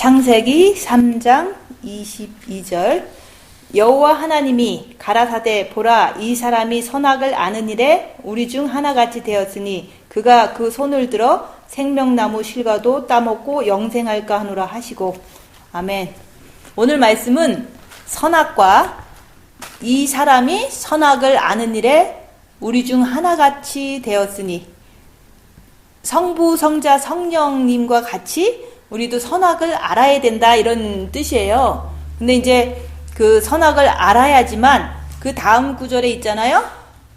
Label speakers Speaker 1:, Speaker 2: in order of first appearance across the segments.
Speaker 1: 창세기 3장 22절 여호와 하나님이 가라사대 보라 이 사람이 선악을 아는 일에 우리 중 하나같이 되었으니 그가 그 손을 들어 생명나무 실과도 따먹고 영생할까 하노라 하시고. 아멘. 오늘 말씀은 선악과 이 사람이 선악을 아는 일에 우리 중 하나같이 되었으니, 성부 성자 성령님과 같이 우리도 선악을 알아야 된다, 이런 뜻이에요. 근데 이제 그 선악을 알아야지만 그 다음 구절에 있잖아요.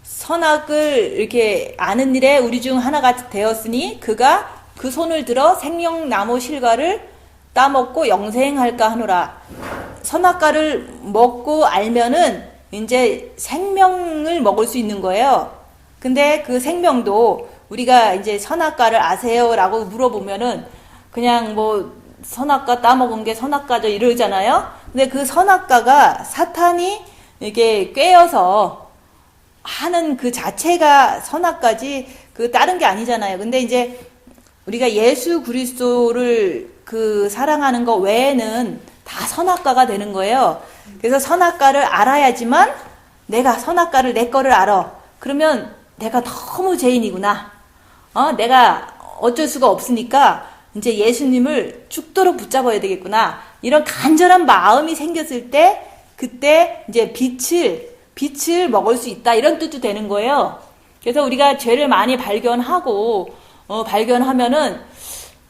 Speaker 1: 선악을 이렇게 아는 일에 우리 중 하나가 되었으니 그가 그 손을 들어 생명나무 실과를 따먹고 영생할까 하노라. 선악과를 먹고 알면은 이제 생명을 먹을 수 있는 거예요. 근데 그 생명도 우리가 이제 선악과를 아세요? 라고 물어보면은 그냥 뭐 선악과 따먹은 게 선악과죠 이러잖아요. 근데 그 선악과가 사탄이 이렇게 꿰어서 하는 그 자체가 선악과지 그 다른 게 아니잖아요. 근데 이제 우리가 예수 그리스도를 그 사랑하는 거 외에는 다 선악과가 되는 거예요. 그래서 선악과를 알아야지만 내가 선악과를 내 거를 알아. 그러면 내가 너무 죄인이구나. 내가 어쩔 수가 없으니까 이제 예수님을 죽도록 붙잡아야 되겠구나. 이런 간절한 마음이 생겼을 때 그때 이제 빛을 먹을 수 있다, 이런 뜻도 되는 거예요. 그래서 우리가 죄를 많이 발견하면은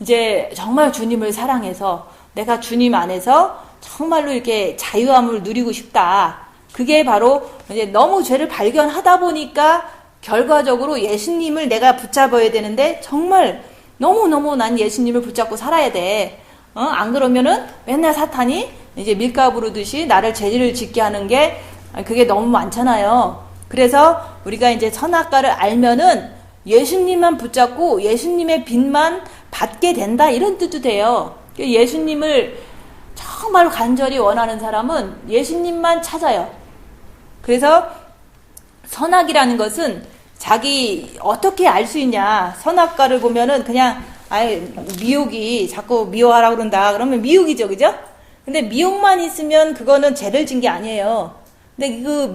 Speaker 1: 이제 정말 주님을 사랑해서 내가 주님 안에서 정말로 이렇게 자유함을 누리고 싶다. 그게 바로 이제 너무 죄를 발견하다 보니까 결과적으로 예수님을 내가 붙잡아야 되는데 정말 너무너무 난 예수님을 붙잡고 살아야 돼. 안 그러면은 맨날 사탄이 이제 밀가 부르듯이 나를 죄를 짓게 하는 게 그게 너무 많잖아요. 그래서 우리가 이제 선악과를 알면은 예수님만 붙잡고 예수님의 빛만 받게 된다, 이런 뜻도 돼요. 예수님을 정말 간절히 원하는 사람은 예수님만 찾아요. 그래서 선악이라는 것은 자기 어떻게 알 수 있냐. 선악과를 보면은 그냥 미혹이 자꾸 미워하라고 그런다. 그러면 미혹이죠, 그죠? 근데 미혹만 있으면 그거는 죄를 진 게 아니에요. 근데 그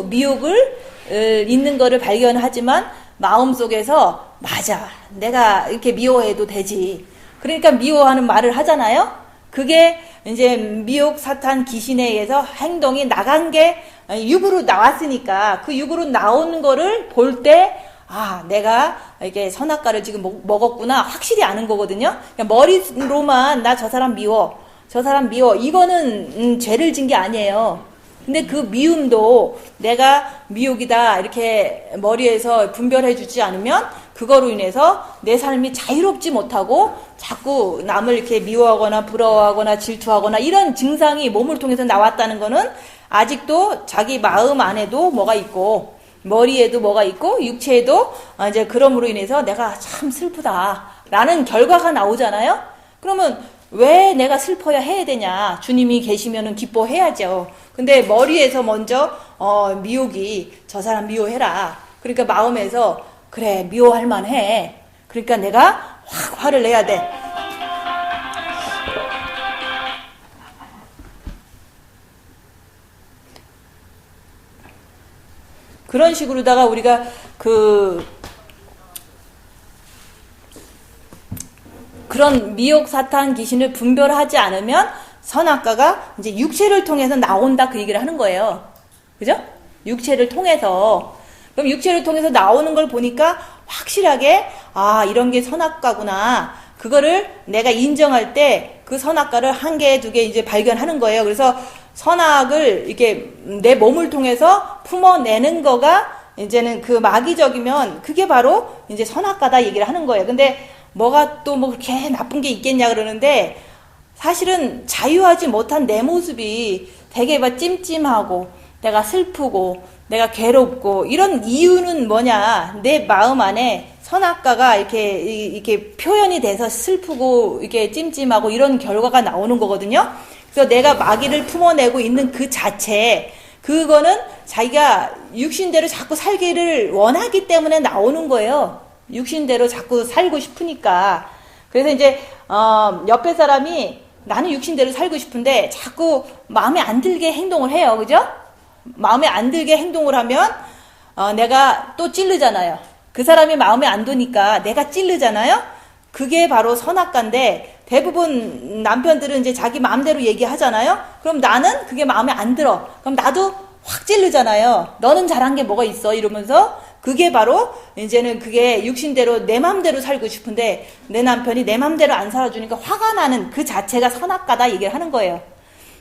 Speaker 1: 미혹을 있는 거를 발견하지만 마음속에서 맞아, 내가 이렇게 미워해도 되지. 그러니까 미워하는 말을 하잖아요. 그게 이제 미혹 사탄 귀신에 의해서 행동이 나간 게 육으로 나왔으니까 그 육으로 나오는 거를 볼 때 내가 이게 선악과를 지금 먹었구나 확실히 아는 거거든요. 그러니까 머리로만 나 저 사람 미워 이거는 죄를 진 게 아니에요. 근데 그 미움도 내가 미혹이다 이렇게 머리에서 분별해 주지 않으면 그거로 인해서 내 삶이 자유롭지 못하고 자꾸 남을 이렇게 미워하거나 부러워하거나 질투하거나 이런 증상이 몸을 통해서 나왔다는 거는 아직도 자기 마음 안에도 뭐가 있고 머리에도 뭐가 있고 육체에도 이제 그럼으로 인해서 내가 참 슬프다라는 결과가 나오잖아요. 그러면 왜 내가 슬퍼야 해야 되냐? 주님이 계시면은 기뻐해야죠. 근데 머리에서 먼저 미혹이 저 사람 미워해라. 그러니까 마음에서 그래 미워할 만해. 그러니까 내가 확 화를 내야 돼. 그런 식으로다가 우리가 그런 미혹 사탄 귀신을 분별하지 않으면 선악과가 이제 육체를 통해서 나온다, 그 얘기를 하는 거예요. 그죠? 육체를 통해서. 그럼 육체를 통해서 나오는 걸 보니까 확실하게 이런 게 선악과구나. 그거를 내가 인정할 때 그 선악과를 한 개, 두 개 이제 발견하는 거예요. 그래서 선악을 이렇게 내 몸을 통해서 품어내는 거가 이제는 그 마귀적이면 그게 바로 이제 선악과다 얘기를 하는 거예요. 근데 뭐가 또 뭐 그렇게 나쁜 게 있겠냐 그러는데 사실은 자유하지 못한 내 모습이 되게 막 찜찜하고 내가 슬프고 내가 괴롭고 이런 이유는 뭐냐. 내 마음 안에 선악과가 이렇게 표현이 돼서 슬프고 이렇게 찜찜하고 이런 결과가 나오는 거거든요. 그래서 내가 마귀를 품어내고 있는 그 자체, 그거는 자기가 육신대로 자꾸 살기를 원하기 때문에 나오는 거예요. 육신대로 자꾸 살고 싶으니까. 그래서 이제 옆에 사람이 나는 육신대로 살고 싶은데 자꾸 마음에 안 들게 행동을 해요. 그죠? 마음에 안 들게 행동을 하면 내가 또 찌르잖아요. 그 사람이 마음에 안 드니까 내가 찌르잖아요. 그게 바로 선악과인데 대부분 남편들은 이제 자기 마음대로 얘기하잖아요. 그럼 나는 그게 마음에 안 들어. 그럼 나도 확 찌르잖아요. 너는 잘한 게 뭐가 있어? 이러면서 그게 바로 이제는 그게 육신대로 내 맘대로 살고 싶은데 내 남편이 내 맘대로 안 살아주니까 화가 나는 그 자체가 선악과다 얘기를 하는 거예요.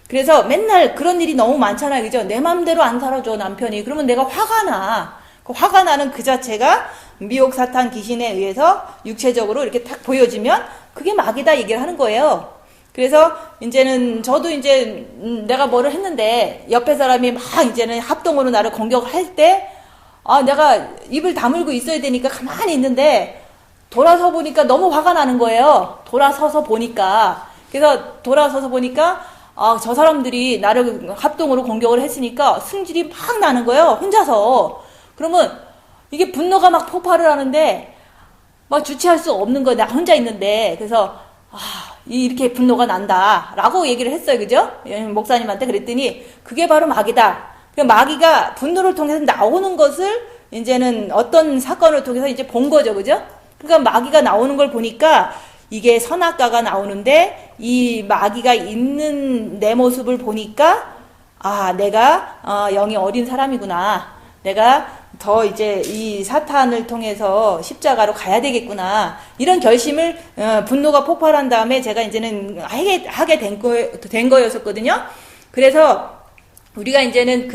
Speaker 1: 그래서 맨날 그런 일이 너무 많잖아요. 그죠? 내 맘대로 안 살아줘 남편이. 그러면 내가 화가 나. 그 화가 나는 그 자체가 미혹 사탄 귀신에 의해서 육체적으로 이렇게 탁 보여지면 그게 마귀다 얘기를 하는 거예요. 그래서 이제는 저도 이제 내가 뭐를 했는데 옆에 사람이 막 이제는 합동으로 나를 공격을 할 때 내가 입을 다물고 있어야 되니까 가만히 있는데 돌아서 보니까 너무 화가 나는 거예요. 돌아서서 보니까. 그래서 돌아서서 보니까 저 사람들이 나를 합동으로 공격을 했으니까 승질이 막 나는 거예요. 혼자서. 그러면 이게 분노가 막 폭발을 하는데 막 주체할 수 없는 거야. 나 혼자 있는데. 그래서 이렇게 분노가 난다 라고 얘기를 했어요. 그죠? 목사님한테 그랬더니 그게 바로 마귀다. 마귀가 분노를 통해서 나오는 것을 이제는 어떤 사건을 통해서 이제 본 거죠. 그죠? 그러니까 마귀가 나오는 걸 보니까 이게 선악과가 나오는데 이 마귀가 있는 내 모습을 보니까 내가 영이 어린 사람이구나. 내가 더 이제 이 사탄을 통해서 십자가로 가야 되겠구나. 이런 결심을 분노가 폭발한 다음에 제가 이제는 하게 된 거였었거든요. 그래서 우리가 이제는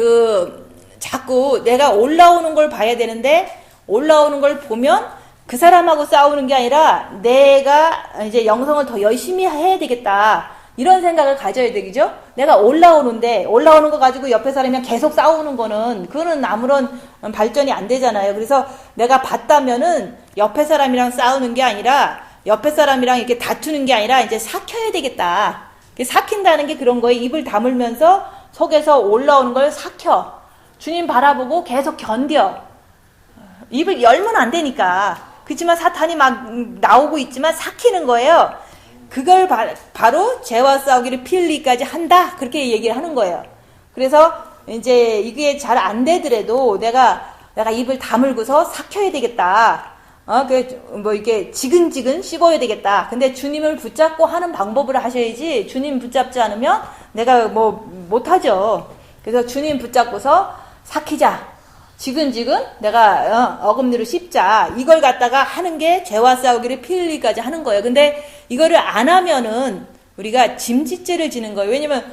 Speaker 1: 자꾸 내가 올라오는 걸 봐야 되는데 올라오는 걸 보면 그 사람하고 싸우는 게 아니라 내가 이제 영성을 더 열심히 해야 되겠다. 이런 생각을 가져야 되겠죠? 내가 올라오는 거 가지고 옆에 사람이랑 계속 싸우는 그거는 아무런 발전이 안 되잖아요. 그래서 내가 봤다면은 옆에 사람이랑 싸우는 게 아니라 옆에 사람이랑 이렇게 다투는 게 아니라 이제 삭혀야 되겠다. 삭힌다는 게 그런 거예요. 입을 다물면서 속에서 올라오는 걸 삭혀. 주님 바라보고 계속 견뎌. 입을 열면 안 되니까. 그렇지만 사탄이 막 나오고 있지만 삭히는 거예요. 그걸 바로 죄와 싸우기를 피 흘리기까지 한다. 그렇게 얘기를 하는 거예요. 그래서 이제 이게 잘 안 되더라도 내가 입을 다물고서 삭혀야 되겠다. 이게 지근지근 씹어야 되겠다. 근데 주님을 붙잡고 하는 방법을 하셔야지 주님 붙잡지 않으면 내가 못하죠. 그래서 주님 붙잡고서 삭히자. 지근지근 내가 어금니로 씹자. 이걸 갖다가 하는 게 죄와 싸우기를 피 흘리기까지 하는 거예요. 근데 이거를 안 하면은 우리가 짐짓죄를 지는 거예요. 왜냐면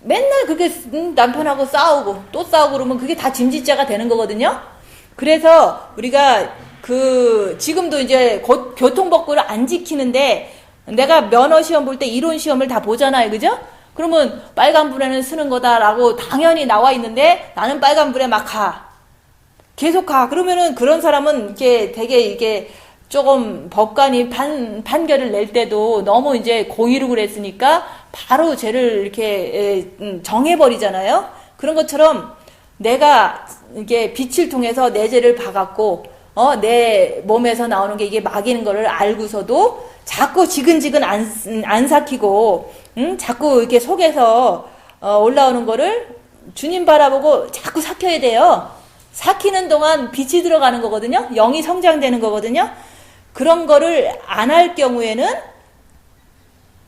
Speaker 1: 맨날 그게 남편하고 싸우고 또 싸우고 그러면 그게 다 짐짓죄가 되는 거거든요. 그래서 우리가 지금도 이제 곧 교통법규를 안 지키는데 내가 면허 시험 볼 때 이론 시험을 다 보잖아요. 그죠? 그러면 빨간불에는 쓰는 거다라고 당연히 나와 있는데 나는 빨간불에 막 가. 계속 가. 그러면은 그런 사람은 이게 되게 이게 조금 법관이 판결을 낼 때도 너무 이제 고의로 그랬으니까 바로 죄를 이렇게 정해버리잖아요. 그런 것처럼 내가 이게 빛을 통해서 내 죄를 봐갖고 내 몸에서 나오는 게 이게 막이는 거를 알고서도 자꾸 지근지근 안 삭히고 자꾸 이렇게 속에서 올라오는 거를 주님 바라보고 자꾸 삭혀야 돼요. 삭히는 동안 빛이 들어가는 거거든요. 영이 성장되는 거거든요. 그런 거를 안 할 경우에는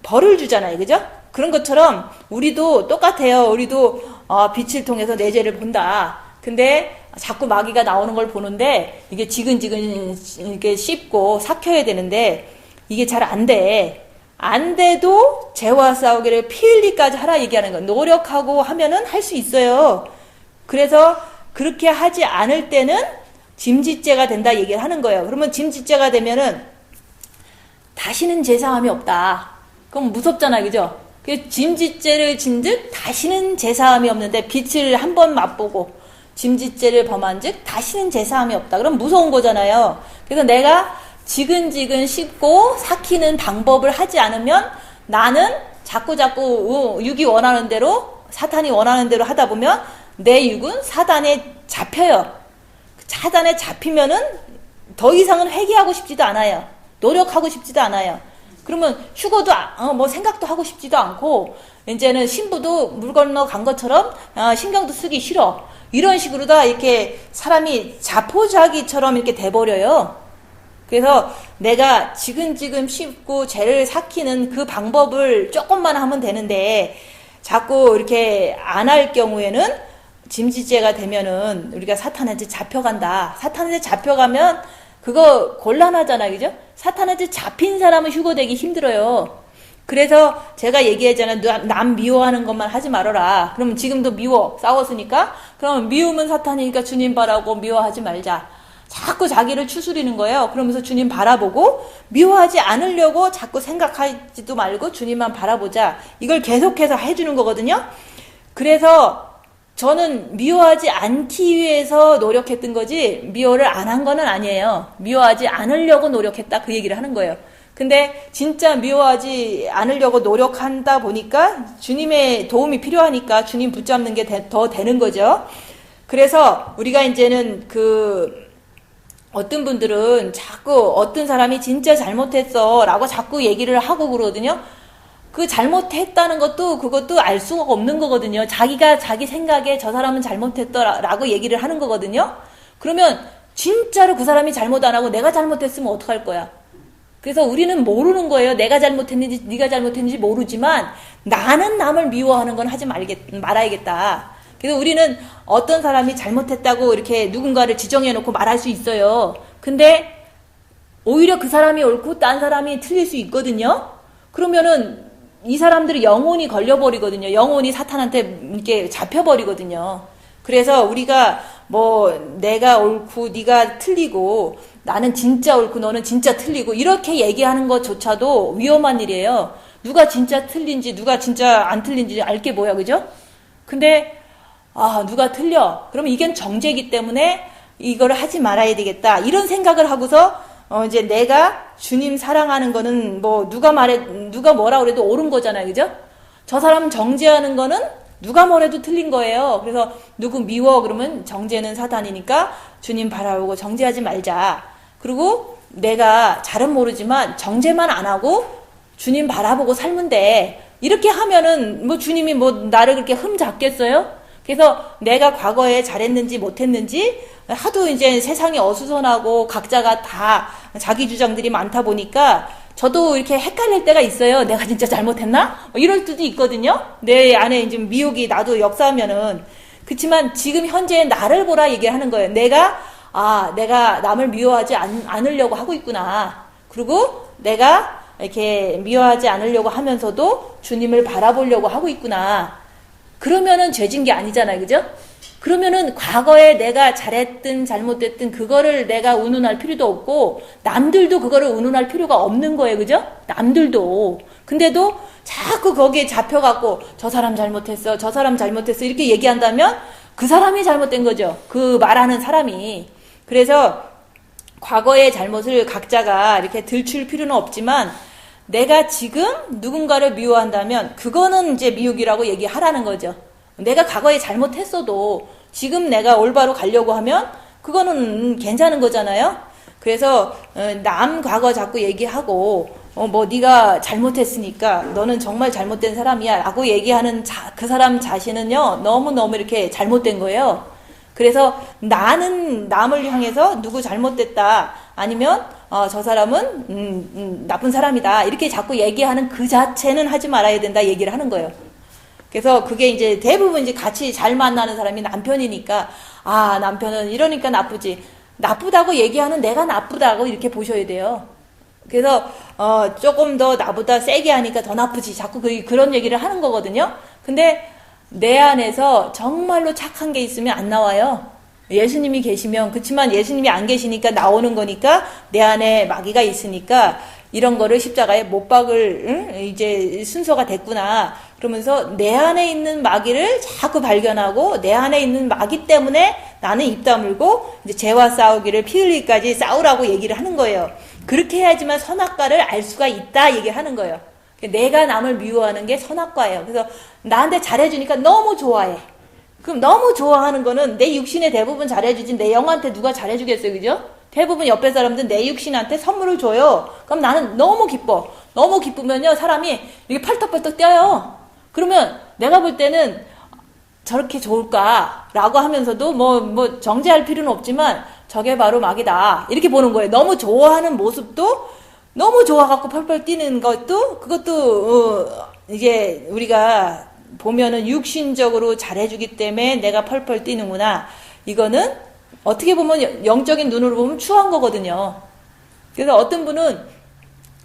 Speaker 1: 벌을 주잖아요. 그죠? 그런 것처럼 우리도 똑같아요. 우리도 빛을 통해서 내 죄를 본다. 근데 자꾸 마귀가 나오는 걸 보는데 이게 지근지근 이렇게 씹고 삭혀야 되는데 이게 잘 안 돼. 안 돼도 죄와 싸우기를 피 흘리기까지 하라 얘기하는 거. 노력하고 하면은 할 수 있어요. 그래서 그렇게 하지 않을 때는 짐짓죄가 된다 얘기를 하는 거예요. 그러면 짐짓죄가 되면은 다시는 제사함이 없다. 그럼 무섭잖아요. 그죠? 짐짓죄를 진즉 다시는 제사함이 없는데 빛을 한 번 맛보고 짐짓죄를 범한 즉 다시는 제사함이 없다. 그럼 무서운 거잖아요. 그래서 내가 지근지근 씹고 삭히는 방법을 하지 않으면 나는 자꾸 육이 원하는 대로 사탄이 원하는 대로 하다 보면 내 육은 사단에 잡혀요. 사단에 잡히면은 더 이상은 회개하고 싶지도 않아요. 노력하고 싶지도 않아요. 그러면 휴고도 뭐 생각도 하고 싶지도 않고 이제는 신부도 물 건너 간 것처럼 신경도 쓰기 싫어. 이런 식으로 다 이렇게 사람이 자포자기처럼 이렇게 돼버려요. 그래서 내가 지근지근 씹고 죄를 삭히는 그 방법을 조금만 하면 되는데 자꾸 이렇게 안 할 경우에는 짐짓죄가 되면은 우리가 사탄한테 잡혀간다. 사탄한테 잡혀가면 그거 곤란하잖아, 그죠? 사탄한테 잡힌 사람은 휴거되기 힘들어요. 그래서 제가 얘기했잖아요. 남 미워하는 것만 하지 말아라. 그럼 지금도 미워. 싸웠으니까. 그럼 미우면 사탄이니까 주님 바라고 미워하지 말자. 자꾸 자기를 추스리는 거예요. 그러면서 주님 바라보고 미워하지 않으려고 자꾸 생각하지도 말고 주님만 바라보자. 이걸 계속해서 해주는 거거든요. 그래서 저는 미워하지 않기 위해서 노력했던 거지 미워를 안 한 거는 아니에요. 미워하지 않으려고 노력했다 그 얘기를 하는 거예요. 근데 진짜 미워하지 않으려고 노력한다 보니까 주님의 도움이 필요하니까 주님 붙잡는 게 더 되는 거죠. 그래서 우리가 이제는 어떤 분들은 자꾸 어떤 사람이 진짜 잘못했어 라고 자꾸 얘기를 하고 그러거든요. 그 잘못했다는 그것도 알 수가 없는 거거든요. 자기가 자기 생각에 저 사람은 잘못했더라고 얘기를 하는 거거든요. 그러면 진짜로 그 사람이 잘못 안 하고 내가 잘못했으면 어떡할 거야? 그래서 우리는 모르는 거예요. 내가 잘못했는지 네가 잘못했는지 모르지만 나는 남을 미워하는 건 하지 말아야겠다. 그래서 우리는 어떤 사람이 잘못했다고 이렇게 누군가를 지정해놓고 말할 수 있어요. 근데 오히려 그 사람이 옳고 딴 사람이 틀릴 수 있거든요. 그러면은 이 사람들이 영혼이 걸려버리거든요. 영혼이 사탄한테 이렇게 잡혀버리거든요. 그래서 우리가 내가 옳고 네가 틀리고 나는 진짜 옳고 너는 진짜 틀리고 이렇게 얘기하는 것조차도 위험한 일이에요. 누가 진짜 틀린지 누가 진짜 안 틀린지 알게 뭐야, 그죠? 근데 누가 틀려. 그러면 이건 정죄이기 때문에 이거를 하지 말아야 되겠다. 이런 생각을 하고서 이제 내가 주님 사랑하는 거는 누가 뭐라 그래도 옳은 거잖아요. 그죠? 저 사람 정죄하는 거는 누가 뭐래도 틀린 거예요. 그래서 누구 미워 그러면 정죄는 사탄이니까 주님 바라보고 정죄하지 말자. 그리고 내가 잘은 모르지만 정죄만 안 하고 주님 바라보고 살면 돼. 이렇게 하면은 주님이 나를 그렇게 흠잡겠어요? 그래서 내가 과거에 잘했는지 못했는지 하도 이제 세상이 어수선하고 각자가 다 자기 주장들이 많다 보니까 저도 이렇게 헷갈릴 때가 있어요. 내가 진짜 잘못했나? 이럴 때도 있거든요. 내 안에 이제 미혹이 나도 역사하면은. 그렇지만 지금 현재 나를 보라 얘기를 하는 거예요. 내가 남을 미워하지 않으려고 하고 있구나. 그리고 내가 이렇게 미워하지 않으려고 하면서도 주님을 바라보려고 하고 있구나. 그러면은 죄진 게 아니잖아요. 그죠? 그러면은 과거에 내가 잘했든 잘못됐든 그거를 내가 운운할 필요도 없고 남들도 그거를 운운할 필요가 없는 거예요. 그죠? 남들도. 근데도 자꾸 거기에 잡혀갖고 저 사람 잘못했어. 저 사람 잘못했어. 이렇게 얘기한다면 그 사람이 잘못된 거죠. 그 말하는 사람이. 그래서 과거의 잘못을 각자가 이렇게 들출 필요는 없지만 내가 지금 누군가를 미워한다면 그거는 이제 미혹이라고 얘기하라는 거죠. 내가 과거에 잘못했어도 지금 내가 올바로 가려고 하면 그거는 괜찮은 거잖아요. 그래서 남 과거 자꾸 얘기하고 네가 잘못했으니까 너는 정말 잘못된 사람이야 라고 얘기하는 그 사람 자신은요 너무너무 이렇게 잘못된 거예요. 그래서 나는 남을 향해서 누구 잘못됐다 아니면 저 사람은 나쁜 사람이다 이렇게 자꾸 얘기하는 그 자체는 하지 말아야 된다 얘기를 하는 거예요. 그래서 그게 이제 대부분 이제 같이 잘 만나는 사람이 남편이니까 남편은 이러니까 나쁘지. 나쁘다고 얘기하는 내가 나쁘다고 이렇게 보셔야 돼요. 그래서 조금 더 나보다 세게 하니까 더 나쁘지. 자꾸 그런 얘기를 하는 거거든요. 근데 내 안에서 정말로 착한 게 있으면 안 나와요. 예수님이 계시면 그렇지만 예수님이 안 계시니까 나오는 거니까 내 안에 마귀가 있으니까 이런 거를 십자가에 못 박을 이제 순서가 됐구나. 그러면서 내 안에 있는 마귀를 자꾸 발견하고 내 안에 있는 마귀 때문에 나는 입 다물고 이제 죄와 싸우기를 피 흘리기까지 싸우라고 얘기를 하는 거예요. 그렇게 해야지만 선악과를 알 수가 있다 얘기를 하는 거예요. 내가 남을 미워하는 게 선악과예요. 그래서 나한테 잘해주니까 너무 좋아해. 그럼 너무 좋아하는 거는 내 육신에 대부분 잘해주지 내 영한테 누가 잘해주겠어요. 그죠? 대부분 옆에 사람들은 내 육신한테 선물을 줘요. 그럼 나는 너무 기뻐. 너무 기쁘면요, 사람이 이렇게 펄떡펄떡 뛰어요. 그러면 내가 볼 때는 저렇게 좋을까라고 하면서도 뭐 정죄할 필요는 없지만 저게 바로 마귀다. 이렇게 보는 거예요. 너무 좋아하는 모습도 너무 좋아갖고 펄펄 뛰는 것도 그것도 이게 우리가 보면은 육신적으로 잘해주기 때문에 내가 펄펄 뛰는구나. 이거는 어떻게 보면 영적인 눈으로 보면 추한 거거든요. 그래서 어떤 분은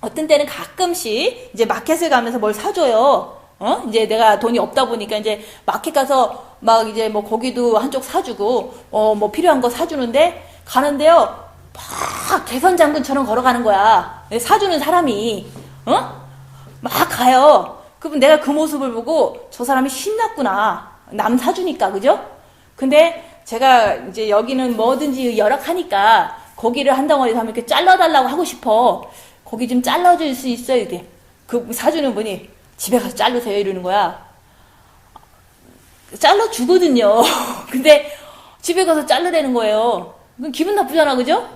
Speaker 1: 어떤 때는 가끔씩 이제 마켓을 가면서 뭘 사줘요. 이제 내가 돈이 없다 보니까 이제 마켓 가서 막 이제 뭐 고기도 한쪽 사주고 뭐 필요한 거 사주는데 가는데요. 막 개선 장군처럼 걸어가는 거야. 사주는 사람이 막 가요. 그럼 내가 그 모습을 보고 저 사람이 신났구나. 남 사주니까, 그죠? 근데 제가 이제 여기는 뭐든지 열악하니까 고기를 한 덩어리 사면 이렇게 잘라달라고 하고 싶어. 고기 좀 잘라줄 수 있어요? 이렇게. 그 사주는 분이 집에 가서 자르세요. 이러는 거야. 잘라주거든요. 근데 집에 가서 자르라는 거예요. 그럼 기분 나쁘잖아, 그죠?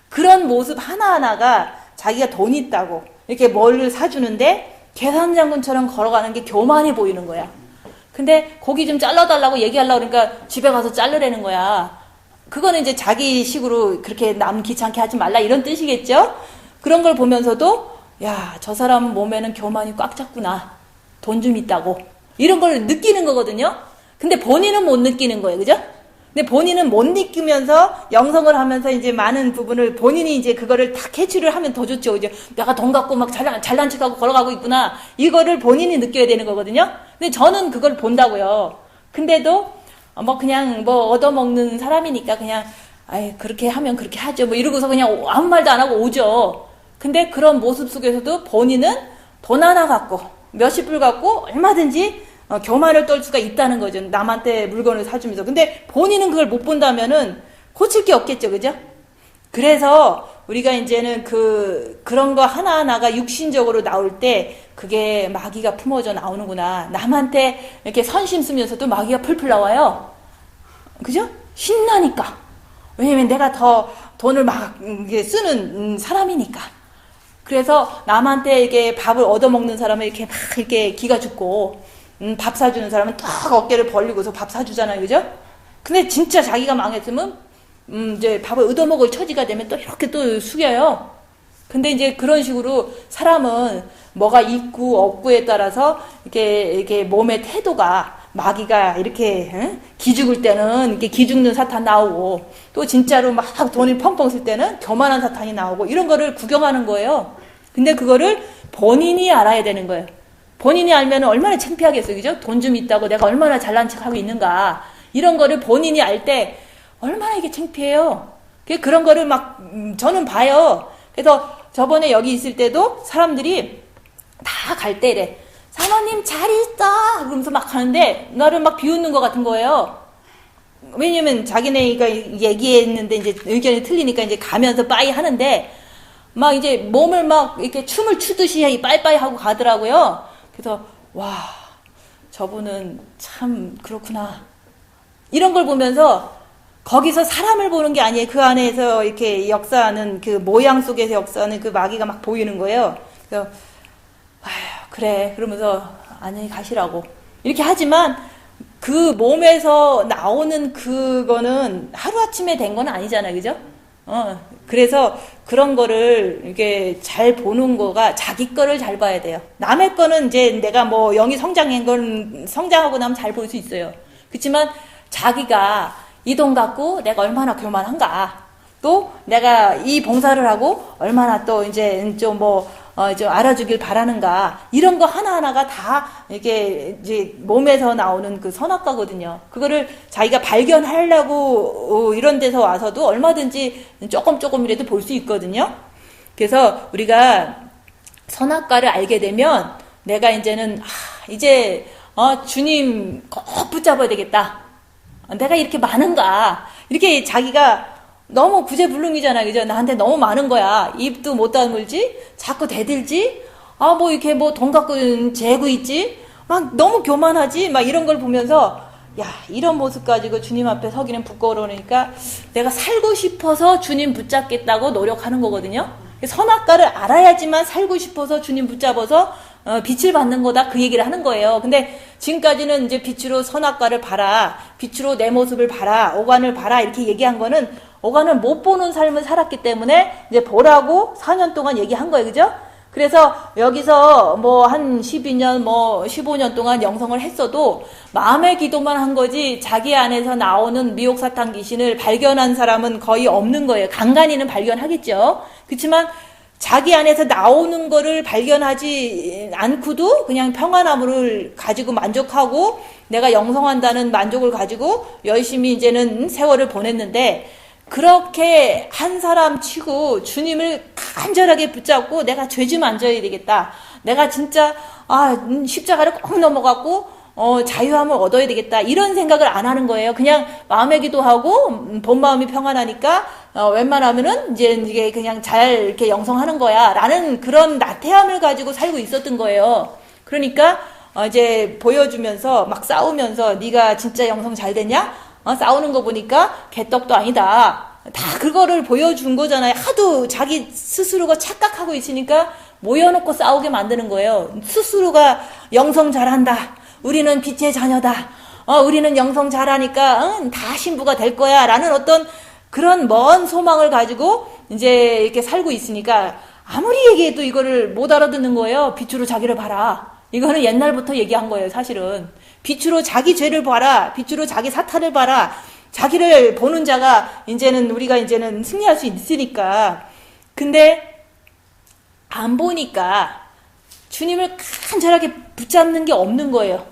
Speaker 1: 그런 모습 하나하나가 자기가 돈 있다고 이렇게 뭘 사주는데 계산장군처럼 걸어가는 게 교만해 보이는 거야. 근데 고기 좀 잘라달라고 얘기하려고 그러니까 집에 가서 자르라는 거야. 그거는 이제 자기 식으로 그렇게 남 귀찮게 하지 말라 이런 뜻이겠죠? 그런 걸 보면서도 야, 저 사람 몸에는 교만이 꽉 찼구나. 돈 좀 있다고. 이런 걸 느끼는 거거든요. 근데 본인은 못 느끼는 거예요. 그죠? 근데 본인은 못 느끼면서 영성을 하면서 이제 많은 부분을 본인이 이제 그거를 다 캐치를 하면 더 좋죠. 이제 내가 돈 갖고 막 잘난 척하고 걸어가고 있구나. 이거를 본인이 느껴야 되는 거거든요. 근데 저는 그걸 본다고요. 근데도 뭐 그냥 뭐 얻어먹는 사람이니까 그냥 아이 그렇게 하면 그렇게 하죠. 뭐 이러고서 그냥 아무 말도 안 하고 오죠. 근데 그런 모습 속에서도 본인은 돈 하나 갖고 몇십 불 갖고 얼마든지 교만을 떨 수가 있다는 거죠. 남한테 물건을 사주면서. 근데 본인은 그걸 못 본다면은 고칠 게 없겠죠. 그죠? 그래서 우리가 이제는 그런 거 하나하나가 육신적으로 나올 때 그게 마귀가 품어져 나오는구나. 남한테 이렇게 선심 쓰면서도 마귀가 풀풀 나와요. 그죠? 신나니까. 왜냐면 내가 더 돈을 막 쓰는 사람이니까. 그래서 남한테 이렇게 밥을 얻어먹는 사람을 이렇게 막 이렇게 기가 죽고 밥 사주는 사람은 딱 어깨를 벌리고서 밥 사주잖아요. 그죠? 근데 진짜 자기가 망했으면 이제 밥을 얻어먹을 처지가 되면 또 이렇게 또 숙여요. 근데 이제 그런 식으로 사람은 뭐가 있고 없고에 따라서 이렇게 몸의 태도가 마귀가 이렇게 기죽을 때는 이렇게 기죽는 사탄 나오고 또 진짜로 막 돈이 펑펑 쓸 때는 교만한 사탄이 나오고 이런 거를 구경하는 거예요. 근데 그거를 본인이 알아야 되는 거예요. 본인이 알면 얼마나 창피하겠어요. 그죠? 돈 좀 있다고 내가 얼마나 잘난 척하고 있는가. 이런 거를 본인이 알 때 얼마나 이게 창피해요. 그런 거를 막 저는 봐요. 그래서 저번에 여기 있을 때도 사람들이 다 갈 때 이래. 사모님 잘 있어. 그러면서 막 가는데 나를 막 비웃는 것 같은 거예요. 왜냐면 자기네가 얘기했는데 이제 의견이 틀리니까 이제 가면서 빠이 하는데 막 이제 몸을 막 이렇게 춤을 추듯이 빠이빠이 하고 가더라고요. 그래서 와 저분은 참 그렇구나 이런 걸 보면서 거기서 사람을 보는 게 아니에요. 그 안에서 이렇게 역사하는 그 모양 속에서 역사하는 그 마귀가 막 보이는 거예요. 그래서 아휴 그래 그러면서 안녕히 가시라고 이렇게 하지만 그 몸에서 나오는 그거는 하루아침에 된 건 아니잖아요. 그죠? 그래서 그런 거를 이게 잘 보는 거가 자기 거를 잘 봐야 돼요. 남의 거는 이제 내가 뭐 영이 성장한 건 성장하고 나면 잘 볼 수 있어요. 그렇지만 자기가 이 돈 갖고 내가 얼마나 교만한가. 또 내가 이 봉사를 하고 얼마나 또 이제 좀 좀 알아주길 바라는가. 이런 거 하나하나가 다 이게 이제 몸에서 나오는 그 선악과거든요. 그거를 자기가 발견하려고 이런 데서 와서도 얼마든지 조금이라도 볼 수 있거든요. 그래서 우리가 선악과를 알게 되면 내가 이제는 이제 주님 꼭 붙잡아야 되겠다. 내가 이렇게 많은가. 이렇게 자기가 너무 구제불능이잖아. 그죠? 나한테 너무 많은 거야. 입도 못 다물지? 자꾸 대들지? 뭐 이렇게 뭐 돈 갖고 재고 있지? 막 너무 교만하지? 막 이런 걸 보면서 야, 이런 모습 가지고 주님 앞에 서기는 부끄러우니까 내가 살고 싶어서 주님 붙잡겠다고 노력하는 거거든요. 선악과를 알아야지만 살고 싶어서 주님 붙잡아서 빛을 받는 거다, 그 얘기를 하는 거예요. 근데 지금까지는 이제 빛으로 선악과를 봐라, 빛으로 내 모습을 봐라, 오간을 봐라 이렇게 얘기한 거는 오간을 못 보는 삶을 살았기 때문에 이제 보라고 4년 동안 얘기한 거예요. 그죠? 그래서 여기서 뭐 한 12년, 뭐 15년 동안 영성을 했어도 마음의 기도만 한 거지 자기 안에서 나오는 미혹사탄 귀신을 발견한 사람은 거의 없는 거예요. 간간이는 발견하겠죠. 그렇지만 자기 안에서 나오는 거를 발견하지 않고도 그냥 평안함을 가지고 만족하고 내가 영성한다는 만족을 가지고 열심히 이제는 세월을 보냈는데, 그렇게 한 사람 치고 주님을 간절하게 붙잡고 내가 죄 좀 안 져야 되겠다, 내가 진짜 십자가를 꼭 넘어갔고 자유함을 얻어야 되겠다, 이런 생각을 안 하는 거예요. 그냥 마음의 기도하고 본 마음이 평안하니까 웬만하면은 이게 그냥 잘 이렇게 영성하는 거야 라는 그런 나태함을 가지고 살고 있었던 거예요. 그러니까 이제 보여주면서 막 싸우면서 네가 진짜 영성 잘 됐냐? 싸우는 거 보니까 개떡도 아니다. 다 그거를 보여준 거잖아요. 하도 자기 스스로가 착각하고 있으니까 모여놓고 싸우게 만드는 거예요. 스스로가 영성 잘한다, 우리는 빛의 자녀다, 우리는 영성 잘하니까 다 신부가 될 거야 라는 어떤 그런 먼 소망을 가지고 이제 이렇게 살고 있으니까 아무리 얘기해도 이거를 못 알아듣는 거예요. 빛으로 자기를 봐라. 이거는 옛날부터 얘기한 거예요. 사실은 빛으로 자기 죄를 봐라, 빛으로 자기 사탄을 봐라. 자기를 보는 자가 우리가 이제는 승리할 수 있으니까. 근데 안 보니까 주님을 간절하게 붙잡는 게 없는 거예요.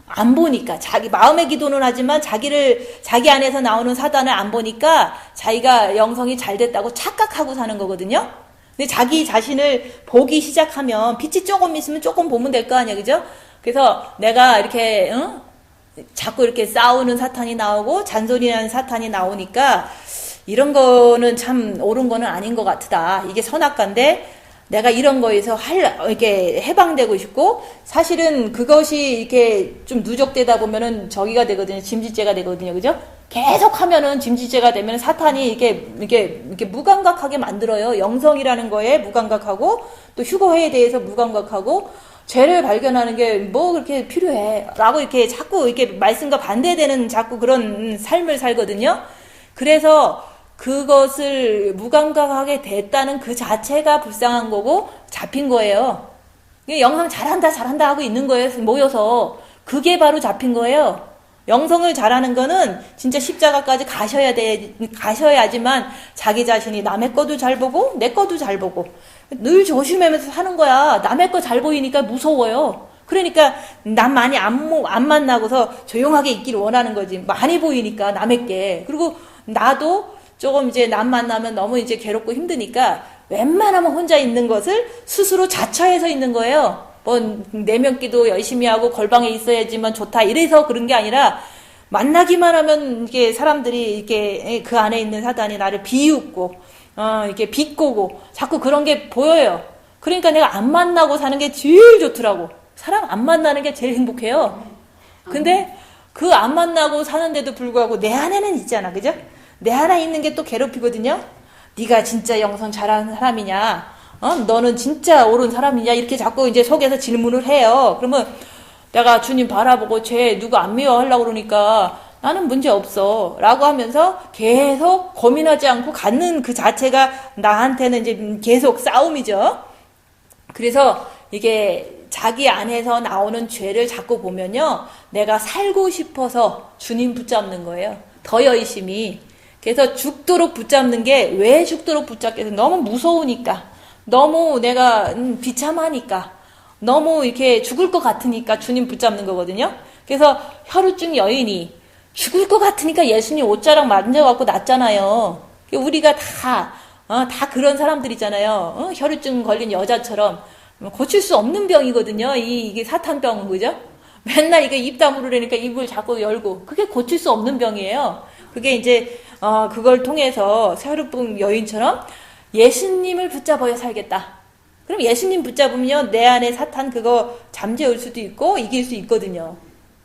Speaker 1: 안 보니까. 자기 마음의 기도는 하지만 자기 안에서 나오는 사단을 안 보니까 자기가 영성이 잘 됐다고 착각하고 사는 거거든요. 근데 자기 자신을 보기 시작하면 빛이 조금 있으면 조금 보면 될 거 아니야, 그죠? 그래서 내가 이렇게 자꾸 이렇게 싸우는 사탄이 나오고 잔소리하는 사탄이 나오니까 이런 거는 참 옳은 거는 아닌 것 같다. 이게 선악과인데 내가 이런 거에서 이렇게 해방되고 싶고, 사실은 그것이 이렇게 좀 누적되다 보면은 저기가 되거든요. 짐짓죄가 되거든요. 그죠? 계속 하면은 짐짓죄가 되면 사탄이 이렇게 무감각하게 만들어요. 영성이라는 거에 무감각하고, 또 휴거회에 대해서 무감각하고, 죄를 발견하는 게 뭐 그렇게 필요해 라고 이렇게 자꾸 이렇게 말씀과 반대되는 자꾸 그런 삶을 살거든요. 그래서 그것을 무감각하게 됐다는 그 자체가 불쌍한 거고 잡힌 거예요. 영성 잘한다 하고 있는 거예요. 모여서. 그게 바로 잡힌 거예요. 영성을 잘하는 거는 진짜 십자가까지 가셔야지만 자기 자신이 남의 것도 잘 보고 내 것도 잘 보고 늘 조심하면서 사는 거야. 남의 거 잘 보이니까 무서워요. 그러니까 남 많이 안 만나고서 조용하게 있기를 원하는 거지. 많이 보이니까 남의 게. 그리고 나도 조금 이제 남 만나면 너무 이제 괴롭고 힘드니까 웬만하면 혼자 있는 것을 스스로 자처해서 있는 거예요. 뭐 내면기도 열심히 하고 걸방에 있어야지만 좋다 이래서 그런 게 아니라, 만나기만 하면 이게 사람들이 이렇게 그 안에 있는 사단이 나를 비웃고 이렇게 비꼬고 자꾸 그런 게 보여요. 그러니까 내가 안 만나고 사는 게 제일 좋더라고. 사람 안 만나는 게 제일 행복해요. 근데 그 안 만나고 사는데도 불구하고 내 안에는 있잖아, 그죠? 내 안에 있는 게 또 괴롭히거든요. 네가 진짜 영성 잘하는 사람이냐? 너는 진짜 옳은 사람이냐? 이렇게 자꾸 이제 속에서 질문을 해요. 그러면 내가 주님 바라보고 죄 누가 안 미워하려고 그러니까 나는 문제 없어 라고 하면서 계속 고민하지 않고 갖는 그 자체가 나한테는 이제 계속 싸움이죠. 그래서 이게 자기 안에서 나오는 죄를 자꾸 보면요, 내가 살고 싶어서 주님 붙잡는 거예요. 더 열심히. 그래서 죽도록 붙잡는 게, 왜 죽도록 붙잡게 해서 너무 무서우니까, 너무 내가 비참하니까, 너무 이렇게 죽을 것 같으니까 주님 붙잡는 거거든요. 그래서 혈우증 여인이 죽을 것 같으니까 예수님 옷자락 만져갖고 났잖아요. 우리가 다 그런 사람들이잖아요. 혈우증 걸린 여자처럼 고칠 수 없는 병이거든요. 이게 사탄병은, 그죠? 맨날 이게 입 다물으려니까 입을 자꾸 열고, 그게 고칠 수 없는 병이에요. 그게 이제 그걸 통해서 혈우증 여인처럼 예수님을 붙잡아야 살겠다. 그럼 예수님 붙잡으면 내 안에 사탄 그거 잠재울 수도 있고 이길 수 있거든요.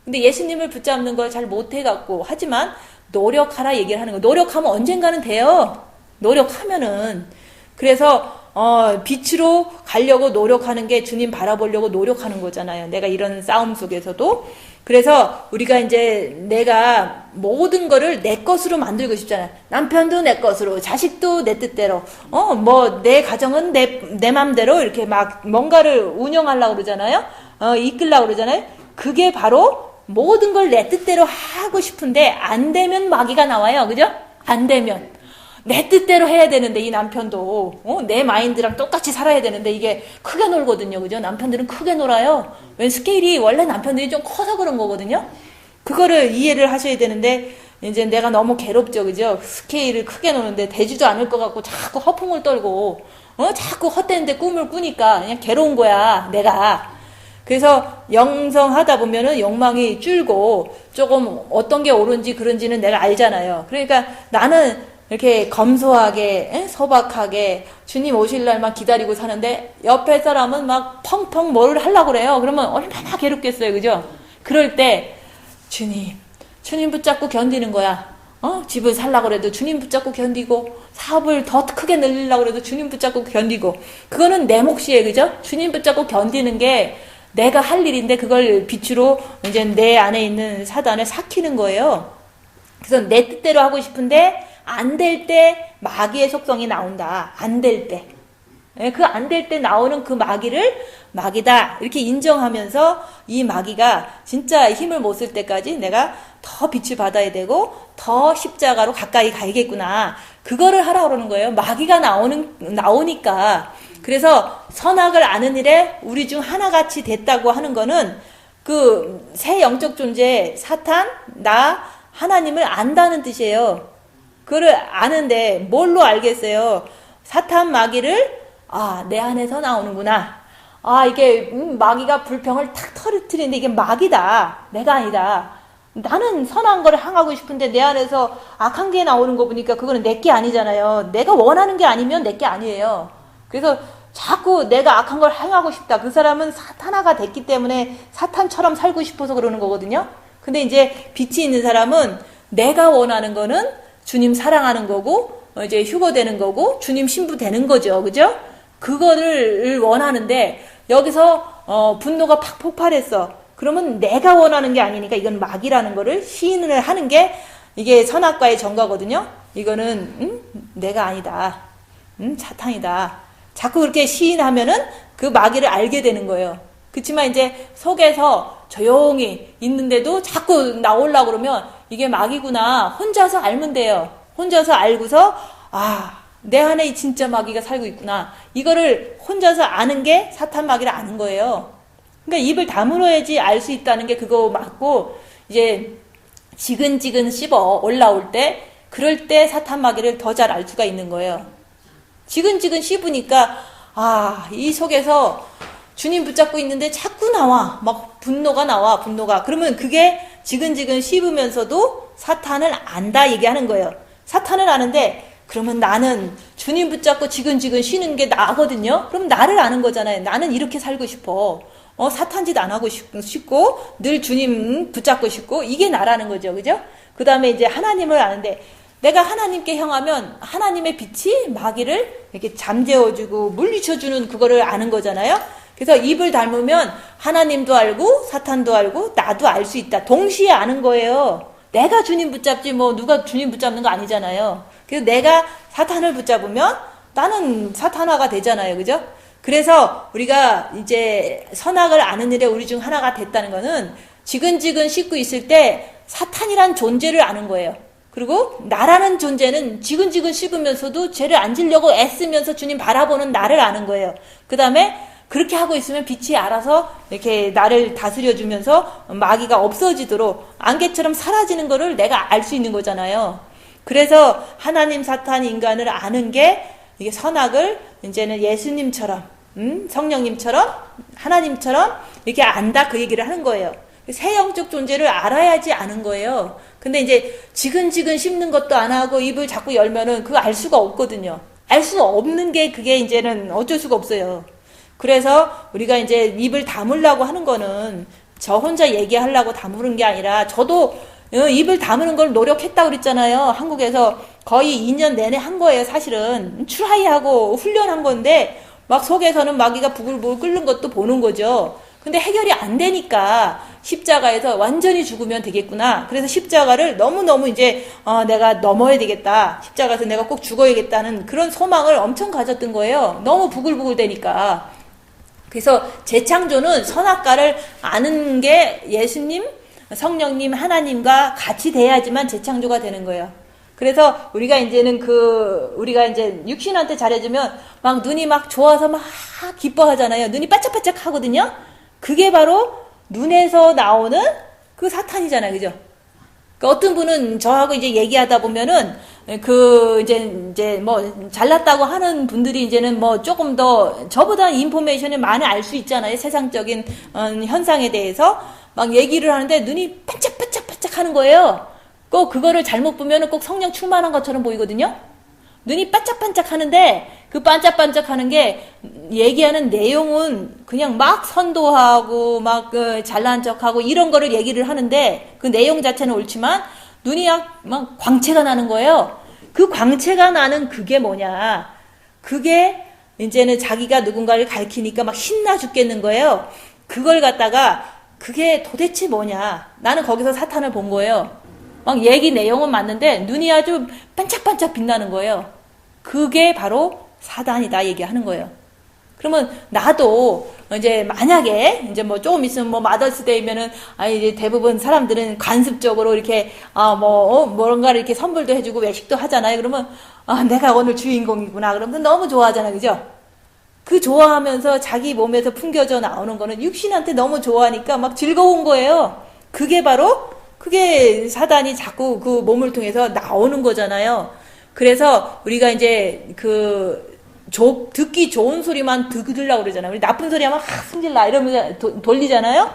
Speaker 1: 근데 예수님을 붙잡는 걸 잘 못해갖고, 하지만 노력하라 얘기를 하는 거. 노력하면 언젠가는 돼요. 노력하면은. 그래서 빛으로 가려고 노력하는 게 주님 바라보려고 노력하는 거잖아요. 내가 이런 싸움 속에서도. 그래서 우리가 이제 내가 모든 거를 내 것으로 만들고 싶잖아요. 남편도 내 것으로, 자식도 내 뜻대로, 내 가정은 내 맘대로 이렇게 막 뭔가를 운영하려고 그러잖아요. 이끌려고 그러잖아요. 그게 바로 모든 걸 내 뜻대로 하고 싶은데 안 되면 마귀가 나와요. 그죠? 안 되면. 내 뜻대로 해야 되는데 이 남편도 내 마인드랑 똑같이 살아야 되는데 이게 크게 놀거든요. 그죠? 남편들은 크게 놀아요. 왜 스케일이 원래 남편들이 좀 커서 그런 거거든요. 그거를 이해를 하셔야 되는데 이제 내가 너무 괴롭죠. 그죠? 스케일을 크게 노는데 되지도 않을 것 같고 자꾸 허풍을 떨고 자꾸 헛되는데 꿈을 꾸니까 그냥 괴로운 거야. 내가. 그래서 영성하다 보면은 욕망이 줄고 조금 어떤 게 옳은지 그런지는 내가 알잖아요. 그러니까 나는 이렇게 검소하게 소박하게 주님 오실 날만 기다리고 사는데 옆에 사람은 막 펑펑 뭐를 하려고 그래요. 그러면 얼마나 괴롭겠어요. 그죠? 그럴 때 주님 붙잡고 견디는 거야. 집을 살려고 그래도 주님 붙잡고 견디고 사업을 더 크게 늘리려고 그래도 주님 붙잡고 견디고 그거는 내 몫이에요. 그죠? 주님 붙잡고 견디는 게 내가 할 일인데 그걸 빛으로 이제 내 안에 있는 사단을 삭히는 거예요. 그래서 내 뜻대로 하고 싶은데 안 될 때 마귀의 속성이 나온다. 안 될 때. 그 안 될 때 나오는 그 마귀를 마귀다 이렇게 인정하면서 이 마귀가 진짜 힘을 못 쓸 때까지 내가 더 빛을 받아야 되고 더 십자가로 가까이 가야겠구나. 그거를 하라고 그러는 거예요. 마귀가 나오니까. 그래서 선악을 아는 일에 우리 중 하나같이 됐다고 하는 거는 그 새 영적 존재 사탄, 나, 하나님을 안다는 뜻이에요. 그걸 아는데 뭘로 알겠어요? 사탄 마귀를 내 안에서 나오는구나. 이게 마귀가 불평을 탁 터뜨리는데 이게 마귀다. 내가 아니다. 나는 선한 거를 향하고 싶은데 내 안에서 악한 게 나오는 거 보니까 그거는 내 게 아니잖아요. 내가 원하는 게 아니면 내 게 아니에요. 그래서 자꾸 내가 악한 걸 향하고 싶다. 그 사람은 사탄아가 됐기 때문에 사탄처럼 살고 싶어서 그러는 거거든요. 근데 이제 빛이 있는 사람은 내가 원하는 거는 주님 사랑하는 거고 이제 휴거되는 거고 주님 신부 되는 거죠. 그죠? 그거를 원하는데 여기서 분노가 팍 폭발했어. 그러면 내가 원하는 게 아니니까 이건 마귀라는 거를 시인을 하는 게 이게 선악과의 전과거든요. 이거는 내가 아니다. 사탄이다. 자꾸 그렇게 시인하면은 그 마귀를 알게 되는 거예요. 그렇지만 이제 속에서 조용히 있는데도 자꾸 나오려고 그러면 이게 마귀구나. 혼자서 알면 돼요. 혼자서 알고서 내 안에 진짜 마귀가 살고 있구나. 이거를 혼자서 아는 게 사탄 마귀를 아는 거예요. 그러니까 입을 다물어야지 알 수 있다는 게 그거 맞고 이제 지근지근 씹어 올라올 때 그럴 때 사탄 마귀를 더 잘 알 수가 있는 거예요. 지근지근 씹으니까 이 속에서 주님 붙잡고 있는데 자꾸 나와. 막 분노가 나와. 그러면 그게 지근지근 씹으면서도 사탄을 안다 얘기하는 거예요. 사탄을 아는데 그러면 나는 주님 붙잡고 지근지근 쉬는 게 나거든요. 그럼 나를 아는 거잖아요. 나는 이렇게 살고 싶어. 사탄짓 안 하고 싶고 늘 주님 붙잡고 싶고 이게 나라는 거죠. 그죠? 그 다음에 이제 하나님을 아는데 내가 하나님께 향하면 하나님의 빛이 마귀를 이렇게 잠재워주고 물리쳐주는 그거를 아는 거잖아요. 그래서 입을 닮으면 하나님도 알고 사탄도 알고 나도 알 수 있다. 동시에 아는 거예요. 내가 주님 붙잡지 누가 주님 붙잡는 거 아니잖아요. 그래서 내가 사탄을 붙잡으면 나는 사탄화가 되잖아요. 그죠? 그래서 우리가 이제 선악을 아는 일에 우리 중 하나가 됐다는 거는 지근지근 씹고 있을 때 사탄이란 존재를 아는 거예요. 그리고 나라는 존재는 지근지근 씹으면서도 죄를 안 지려고 애쓰면서 주님 바라보는 나를 아는 거예요. 그 다음에 그렇게 하고 있으면 빛이 알아서 이렇게 나를 다스려주면서 마귀가 없어지도록 안개처럼 사라지는 거를 내가 알 수 있는 거잖아요. 그래서 하나님, 사탄, 인간을 아는 게 이게 선악을 이제는 예수님처럼, 성령님처럼, 하나님처럼 이렇게 안다 그 얘기를 하는 거예요. 새 영적 존재를 알아야지 아는 거예요. 근데 이제 지근지근 씹는 것도 안 하고 입을 자꾸 열면은 그거 알 수가 없거든요. 알 수 없는 게 그게 이제는 어쩔 수가 없어요. 그래서 우리가 이제 입을 다물라고 하는 거는 저 혼자 얘기하려고 다무는 게 아니라 저도 입을 다무는 걸 노력했다고 그랬잖아요. 한국에서 거의 2년 내내 한 거예요. 사실은 트라이하고 훈련한 건데 막 속에서는 마귀가 부글부글 끓는 것도 보는 거죠. 근데 해결이 안 되니까 십자가에서 완전히 죽으면 되겠구나. 그래서 십자가를 너무너무 이제 내가 넘어야 되겠다. 십자가에서 내가 꼭 죽어야겠다는 그런 소망을 엄청 가졌던 거예요. 너무 부글부글 되니까. 그래서 재창조는 선악과를 아는 게 예수님, 성령님, 하나님과 같이 돼야지만 재창조가 되는 거예요. 그래서 우리가 이제는 우리가 이제 육신한테 잘해주면 막 눈이 막 좋아서 막 기뻐하잖아요. 눈이 반짝반짝 하거든요. 그게 바로 눈에서 나오는 그 사탄이잖아요. 그죠? 그러니까 어떤 분은 저하고 이제 얘기하다 보면은 이제 뭐 잘났다고 하는 분들이 이제는 뭐 조금 더 저보다 인포메이션을 많이 알 수 있잖아요. 세상적인 현상에 대해서 막 얘기를 하는데 눈이 반짝반짝반짝 하는 거예요. 꼭 그거를 잘못 보면은 꼭 성령 충만한 것처럼 보이거든요. 눈이 반짝반짝 하는데 그 반짝반짝 하는 게 얘기하는 내용은 그냥 막 선도하고 막 잘난 척하고 이런 거를 얘기를 하는데 그 내용 자체는 옳지만 눈이 막 광채가 나는 거예요. 그 광채가 나는 그게 뭐냐. 그게 이제는 자기가 누군가를 가리키니까 막 신나 죽겠는 거예요. 그걸 갖다가 그게 도대체 뭐냐. 나는 거기서 사탄을 본 거예요. 막 얘기 내용은 맞는데 눈이 아주 반짝반짝 빛나는 거예요. 그게 바로 사단이다 얘기하는 거예요. 그러면 나도 이제 만약에 이제 뭐 조금 있으면 뭐 마더스데이면은 이제 대부분 사람들은 관습적으로 이렇게 뭔가를 이렇게 선물도 해주고 외식도 하잖아요. 그러면 내가 오늘 주인공이구나. 그러면 너무 좋아하잖아요. 그죠? 그 좋아하면서 자기 몸에서 풍겨져 나오는 거는 육신한테 너무 좋아하니까 막 즐거운 거예요. 그게 사단이 자꾸 그 몸을 통해서 나오는 거잖아요. 그래서 우리가 이제 듣기 좋은 소리만 들으려고 그러잖아요. 우리 나쁜 소리 하면 승질나 이러면서 돌리잖아요.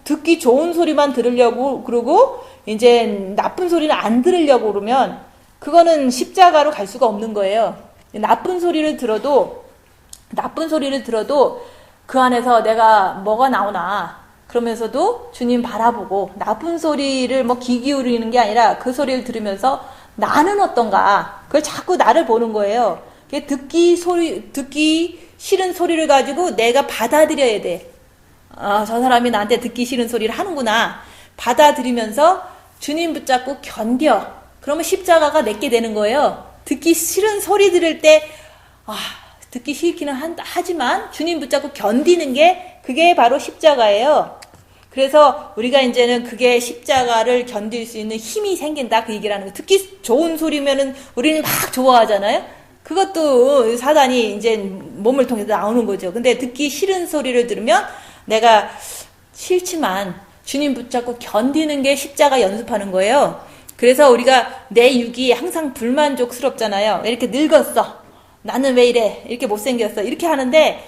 Speaker 1: 듣기 좋은 소리만 들으려고 그러고 이제 나쁜 소리는 안 들으려고 그러면 그거는 십자가로 갈 수가 없는 거예요. 나쁜 소리를 들어도 그 안에서 내가 뭐가 나오나 그러면서도 주님 바라보고 나쁜 소리를 뭐 귀 기울이는 게 아니라 그 소리를 들으면서 나는 어떤가 그걸 자꾸 나를 보는 거예요. 듣기 싫은 소리를 가지고 내가 받아들여야 돼. 저 사람이 나한테 듣기 싫은 소리를 하는구나. 받아들이면서 주님 붙잡고 견뎌. 그러면 십자가가 내게 되는 거예요. 듣기 싫은 소리 들을 때 듣기 싫기는 하지만 주님 붙잡고 견디는 게 그게 바로 십자가예요. 그래서 우리가 이제는 그게 십자가를 견딜 수 있는 힘이 생긴다 그 얘기를 하는 거예요. 듣기 좋은 소리면은 우리는 막 좋아하잖아요. 그것도 사단이 이제 몸을 통해서 나오는 거죠. 근데 듣기 싫은 소리를 들으면 내가 싫지만 주님 붙잡고 견디는 게 십자가 연습하는 거예요. 그래서 우리가 내 육이 항상 불만족스럽잖아요. 왜 이렇게 늙었어? 나는 왜 이래? 이렇게 못생겼어? 이렇게 하는데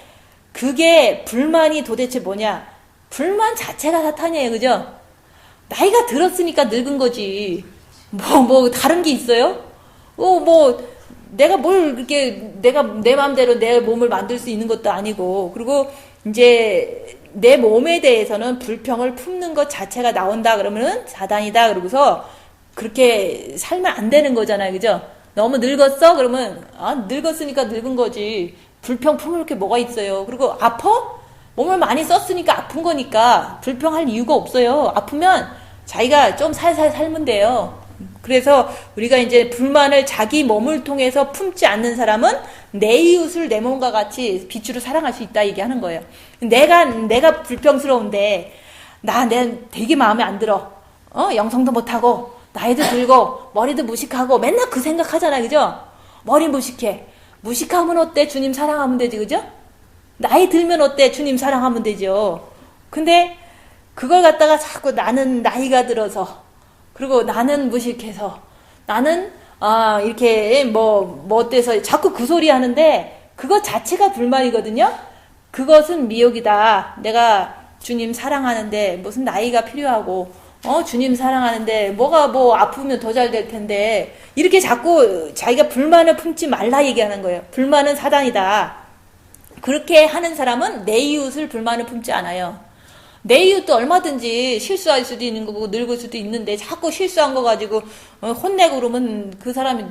Speaker 1: 그게 불만이 도대체 뭐냐? 불만 자체가 사탄이에요. 그죠? 나이가 들었으니까 늙은 거지. 뭐 다른 게 있어요? 내가 내가 내 마음대로 내 몸을 만들 수 있는 것도 아니고, 그리고 이제 내 몸에 대해서는 불평을 품는 것 자체가 나온다 그러면은 사단이다 그러고서 그렇게 살면 안 되는 거잖아요. 그죠? 너무 늙었어? 그러면 늙었으니까 늙은 거지. 불평 품을 게 뭐가 있어요. 그리고 아파? 몸을 많이 썼으니까 아픈 거니까 불평할 이유가 없어요. 아프면 자기가 좀 살살 살면 돼요. 그래서 우리가 이제 불만을 자기 몸을 통해서 품지 않는 사람은 내 이웃을 내 몸과 같이 빛으로 사랑할 수 있다 얘기하는 거예요. 내가 불평스러운데 내 되게 마음에 안 들어. 영성도 못하고 나이도 들고 머리도 무식하고 맨날 그 생각하잖아요. 그죠? 머리 무식해. 무식하면 어때? 주님 사랑하면 되지. 그죠? 나이 들면 어때? 주님 사랑하면 되죠. 근데 그걸 갖다가 자꾸 나는 나이가 들어서 그리고 나는 무식해서 나는 이렇게 뭐 어때서 자꾸 그 소리 하는데 그것 자체가 불만이거든요. 그것은 미혹이다. 내가 주님 사랑하는데 무슨 나이가 필요하고 주님 사랑하는데 뭐가 아프면 더 잘 될 텐데 이렇게 자꾸 자기가 불만을 품지 말라 얘기하는 거예요. 불만은 사단이다. 그렇게 하는 사람은 내 이웃을 불만을 품지 않아요. 내 이웃도 얼마든지 실수할 수도 있는 거고 늙을 수도 있는데 자꾸 실수한 거 가지고 혼내고 그러면 그 사람이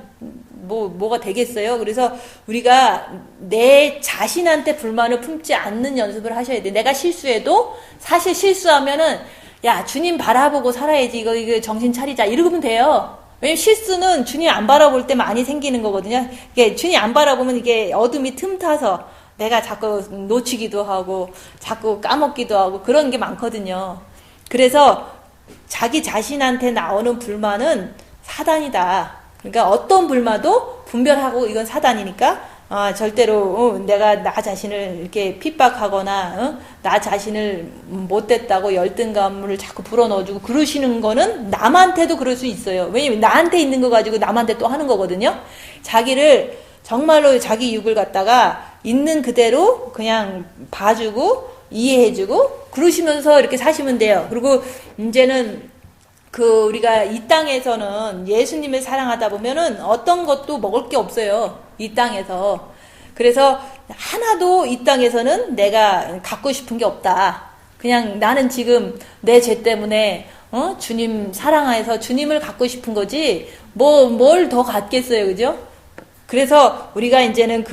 Speaker 1: 뭐가 되겠어요? 그래서 우리가 내 자신한테 불만을 품지 않는 연습을 하셔야 돼. 내가 실수해도 사실 실수하면은 야, 주님 바라보고 살아야지. 이거 정신 차리자. 이러면 돼요. 왜냐면 실수는 주님 안 바라볼 때 많이 생기는 거거든요. 이게 주님 안 바라보면 이게 어둠이 틈타서 내가 자꾸 놓치기도 하고 자꾸 까먹기도 하고 그런 게 많거든요. 그래서 자기 자신한테 나오는 불만은 사단이다. 그러니까 어떤 불만도 분별하고 이건 사단이니까 절대로 내가 나 자신을 이렇게 핍박하거나 나 자신을 못됐다고 열등감을 자꾸 불어넣어주고 그러시는 거는 남한테도 그럴 수 있어요. 왜냐면 나한테 있는 거 가지고 남한테 또 하는 거거든요. 자기를 정말로 자기 육을 갖다가 있는 그대로 그냥 봐주고 이해해주고 그러시면서 이렇게 사시면 돼요. 그리고 이제는 우리가 이 땅에서는 예수님을 사랑하다 보면은 어떤 것도 먹을 게 없어요. 이 땅에서. 그래서 하나도 이 땅에서는 내가 갖고 싶은 게 없다. 그냥 나는 지금 내 죄 때문에 주님 사랑해서 주님을 갖고 싶은 거지 뭘 더 갖겠어요. 그죠? 그래서 우리가 이제는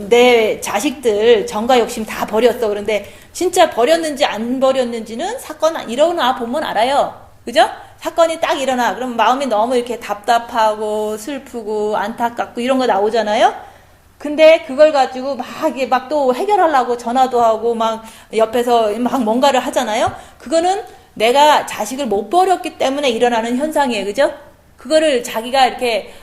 Speaker 1: 내 자식들 정과 욕심 다 버렸어. 그런데 진짜 버렸는지 안 버렸는지는 사건 일어나 보면 알아요. 그죠? 사건이 딱 일어나. 그럼 마음이 너무 이렇게 답답하고 슬프고 안타깝고 이런 거 나오잖아요. 근데 그걸 가지고 막 또 해결하려고 전화도 하고 막 옆에서 막 뭔가를 하잖아요. 그거는 내가 자식을 못 버렸기 때문에 일어나는 현상이에요. 그죠? 그거를 자기가 이렇게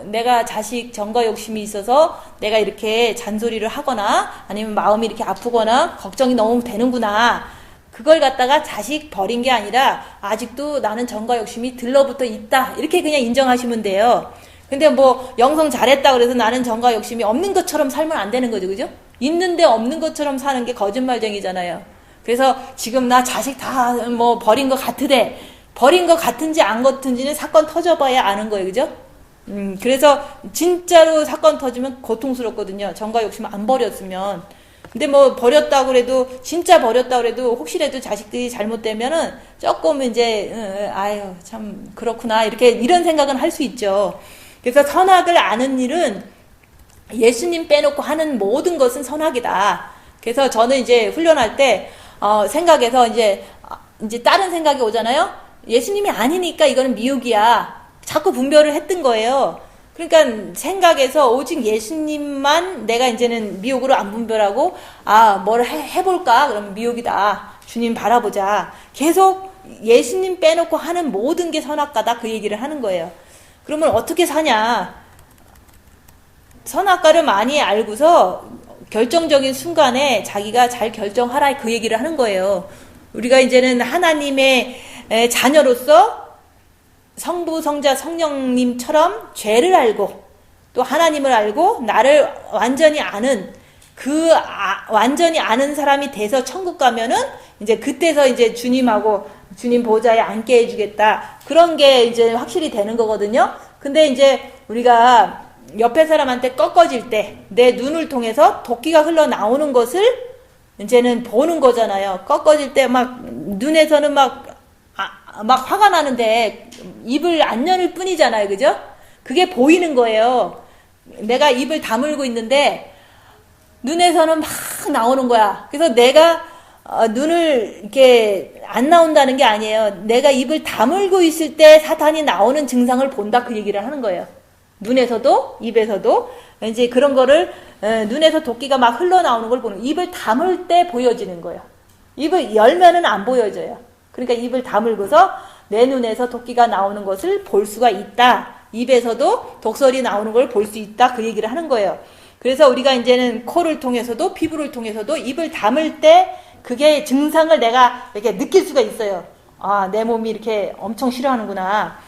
Speaker 1: 내가 자식 정과 욕심이 있어서 내가 이렇게 잔소리를 하거나 아니면 마음이 이렇게 아프거나 걱정이 너무 되는구나. 그걸 갖다가 자식 버린 게 아니라 아직도 나는 정과 욕심이 들러붙어 있다. 이렇게 그냥 인정하시면 돼요. 근데 영성 잘했다 그래서 나는 정과 욕심이 없는 것처럼 살면 안 되는 거죠. 그죠? 있는데 없는 것처럼 사는 게 거짓말쟁이잖아요. 그래서 지금 나 자식 다 버린 것 같으대. 버린 것 같은지 안 같은지는 사건 터져봐야 아는 거예요. 그죠? 그래서 진짜로 사건 터지면 고통스럽거든요. 정과 욕심 안 버렸으면. 근데 버렸다고 그래도, 진짜 버렸다고 그래도, 혹시라도 자식들이 잘못되면은, 조금 이제, 참, 그렇구나. 이런 생각은 할 수 있죠. 그래서 선악을 아는 일은 예수님 빼놓고 하는 모든 것은 선악이다. 그래서 저는 이제 훈련할 때, 생각해서 이제 다른 생각이 오잖아요? 예수님이 아니니까 이거는 미혹이야. 자꾸 분별을 했던 거예요. 그러니까 생각에서 오직 예수님만 내가 이제는 미혹으로 안 분별하고 뭘 해볼까? 그러면 미혹이다. 주님 바라보자. 계속 예수님 빼놓고 하는 모든 게 선악과다. 그 얘기를 하는 거예요. 그러면 어떻게 사냐? 선악과를 많이 알고서 결정적인 순간에 자기가 잘 결정하라. 그 얘기를 하는 거예요. 우리가 이제는 하나님의 자녀로서 성부, 성자, 성령님처럼 죄를 알고 또 하나님을 알고 나를 완전히 아는 완전히 아는 사람이 돼서 천국 가면은 이제 그때서 이제 주님하고 주님 보좌에 앉게 해주겠다. 그런 게 이제 확실히 되는 거거든요. 근데 이제 우리가 옆에 사람한테 꺾어질 때 내 눈을 통해서 도끼가 흘러나오는 것을 이제는 보는 거잖아요. 꺾어질 때 막 눈에서는 막 화가 나는데 입을 안 여는 뿐이잖아요. 그죠? 그게 보이는 거예요. 내가 입을 다물고 있는데 눈에서는 막 나오는 거야. 그래서 내가 눈을 이렇게 안 나온다는 게 아니에요. 내가 입을 다물고 있을 때 사탄이 나오는 증상을 본다. 그 얘기를 하는 거예요. 눈에서도 입에서도 이제 그런 거를 눈에서 도끼가 막 흘러나오는 걸 보는, 입을 다물 때 보여지는 거예요. 입을 열면은 안 보여져요. 그러니까 입을 다물고서 내 눈에서 도끼가 나오는 것을 볼 수가 있다. 입에서도 독설이 나오는 걸 볼 수 있다. 그 얘기를 하는 거예요. 그래서 우리가 이제는 코를 통해서도 피부를 통해서도 입을 다물 때 그게 증상을 내가 이렇게 느낄 수가 있어요. 내 몸이 이렇게 엄청 싫어하는구나.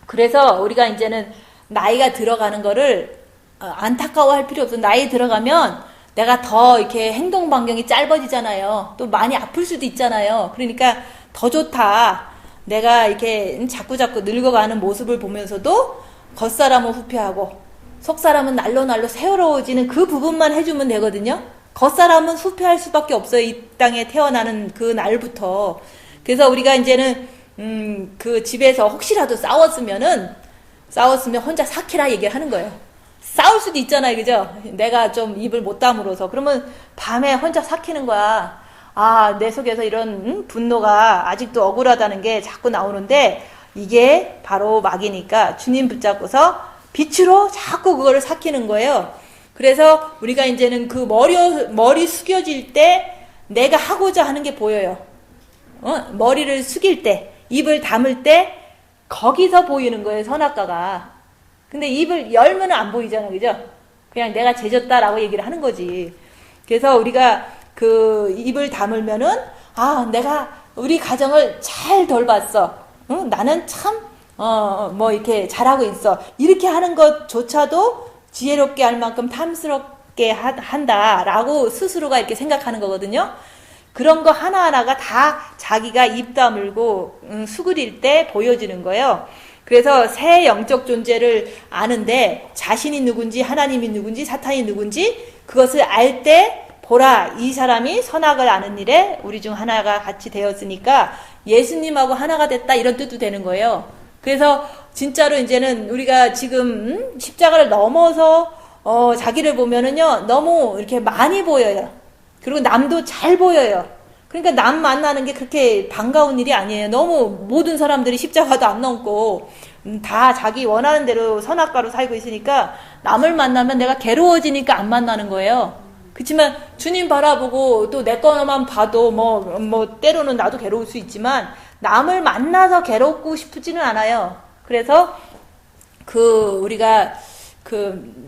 Speaker 1: 그래서 우리가 이제는 나이가 들어가는 거를 안타까워할 필요 없어. 나이 들어가면 내가 더 이렇게 행동 반경이 짧아지잖아요. 또 많이 아플 수도 있잖아요. 그러니까 더 좋다. 내가 이렇게 자꾸자꾸 늙어가는 모습을 보면서도 겉사람은 후패하고 속사람은 날로 날로 새로워지는 그 부분만 해주면 되거든요. 겉사람은 후패할 수밖에 없어요. 이 땅에 태어나는 그 날부터. 그래서 우리가 이제는 그 집에서 혹시라도 싸웠으면 혼자 삭히라 얘기를 하는 거예요. 싸울 수도 있잖아요, 그죠? 내가 좀 입을 못 다물어서. 그러면 밤에 혼자 삭히는 거야. 아, 내 속에서 이런 분노가 아직도 억울하다는 게 자꾸 나오는데, 이게 바로 막이니까 주님 붙잡고서 빛으로 자꾸 그거를 삭히는 거예요. 그래서 우리가 이제는 그 머리 숙여질 때 내가 하고자 하는 게 보여요. 머리를 숙일 때, 입을 다물 때, 거기서 보이는 거예요, 선악과가. 근데 입을 열면 안 보이잖아요, 그죠? 그냥 내가 죄졌다라고 얘기를 하는 거지. 그래서 우리가 그 입을 다물면은, 아, 내가 우리 가정을 잘 돌봤어. 나는 참, 뭐 이렇게 잘하고 있어. 이렇게 하는 것조차도 지혜롭게 할 만큼 탐스럽게 한다라고 스스로가 이렇게 생각하는 거거든요. 그런 거 하나하나가 다 자기가 입 다물고 수그릴 때 보여지는 거예요. 그래서 새 영적 존재를 아는데 자신이 누군지 하나님이 누군지 사탄이 누군지 그것을 알 때 보라, 이 사람이 선악을 아는 일에 우리 중 하나가 같이 되었으니까 예수님하고 하나가 됐다, 이런 뜻도 되는 거예요. 그래서 진짜로 이제는 우리가 지금 십자가를 넘어서 자기를 보면은요 너무 이렇게 많이 보여요. 그리고 남도 잘 보여요. 그러니까 남 만나는 게 그렇게 반가운 일이 아니에요. 너무 모든 사람들이 십자가도 안 넘고 다 자기 원하는 대로 선악과로 살고 있으니까 남을 만나면 내가 괴로워지니까 안 만나는 거예요. 그렇지만 주님 바라보고 또 내 거만 봐도 뭐 때로는 나도 괴로울 수 있지만 남을 만나서 괴롭고 싶지는 않아요. 그래서 우리가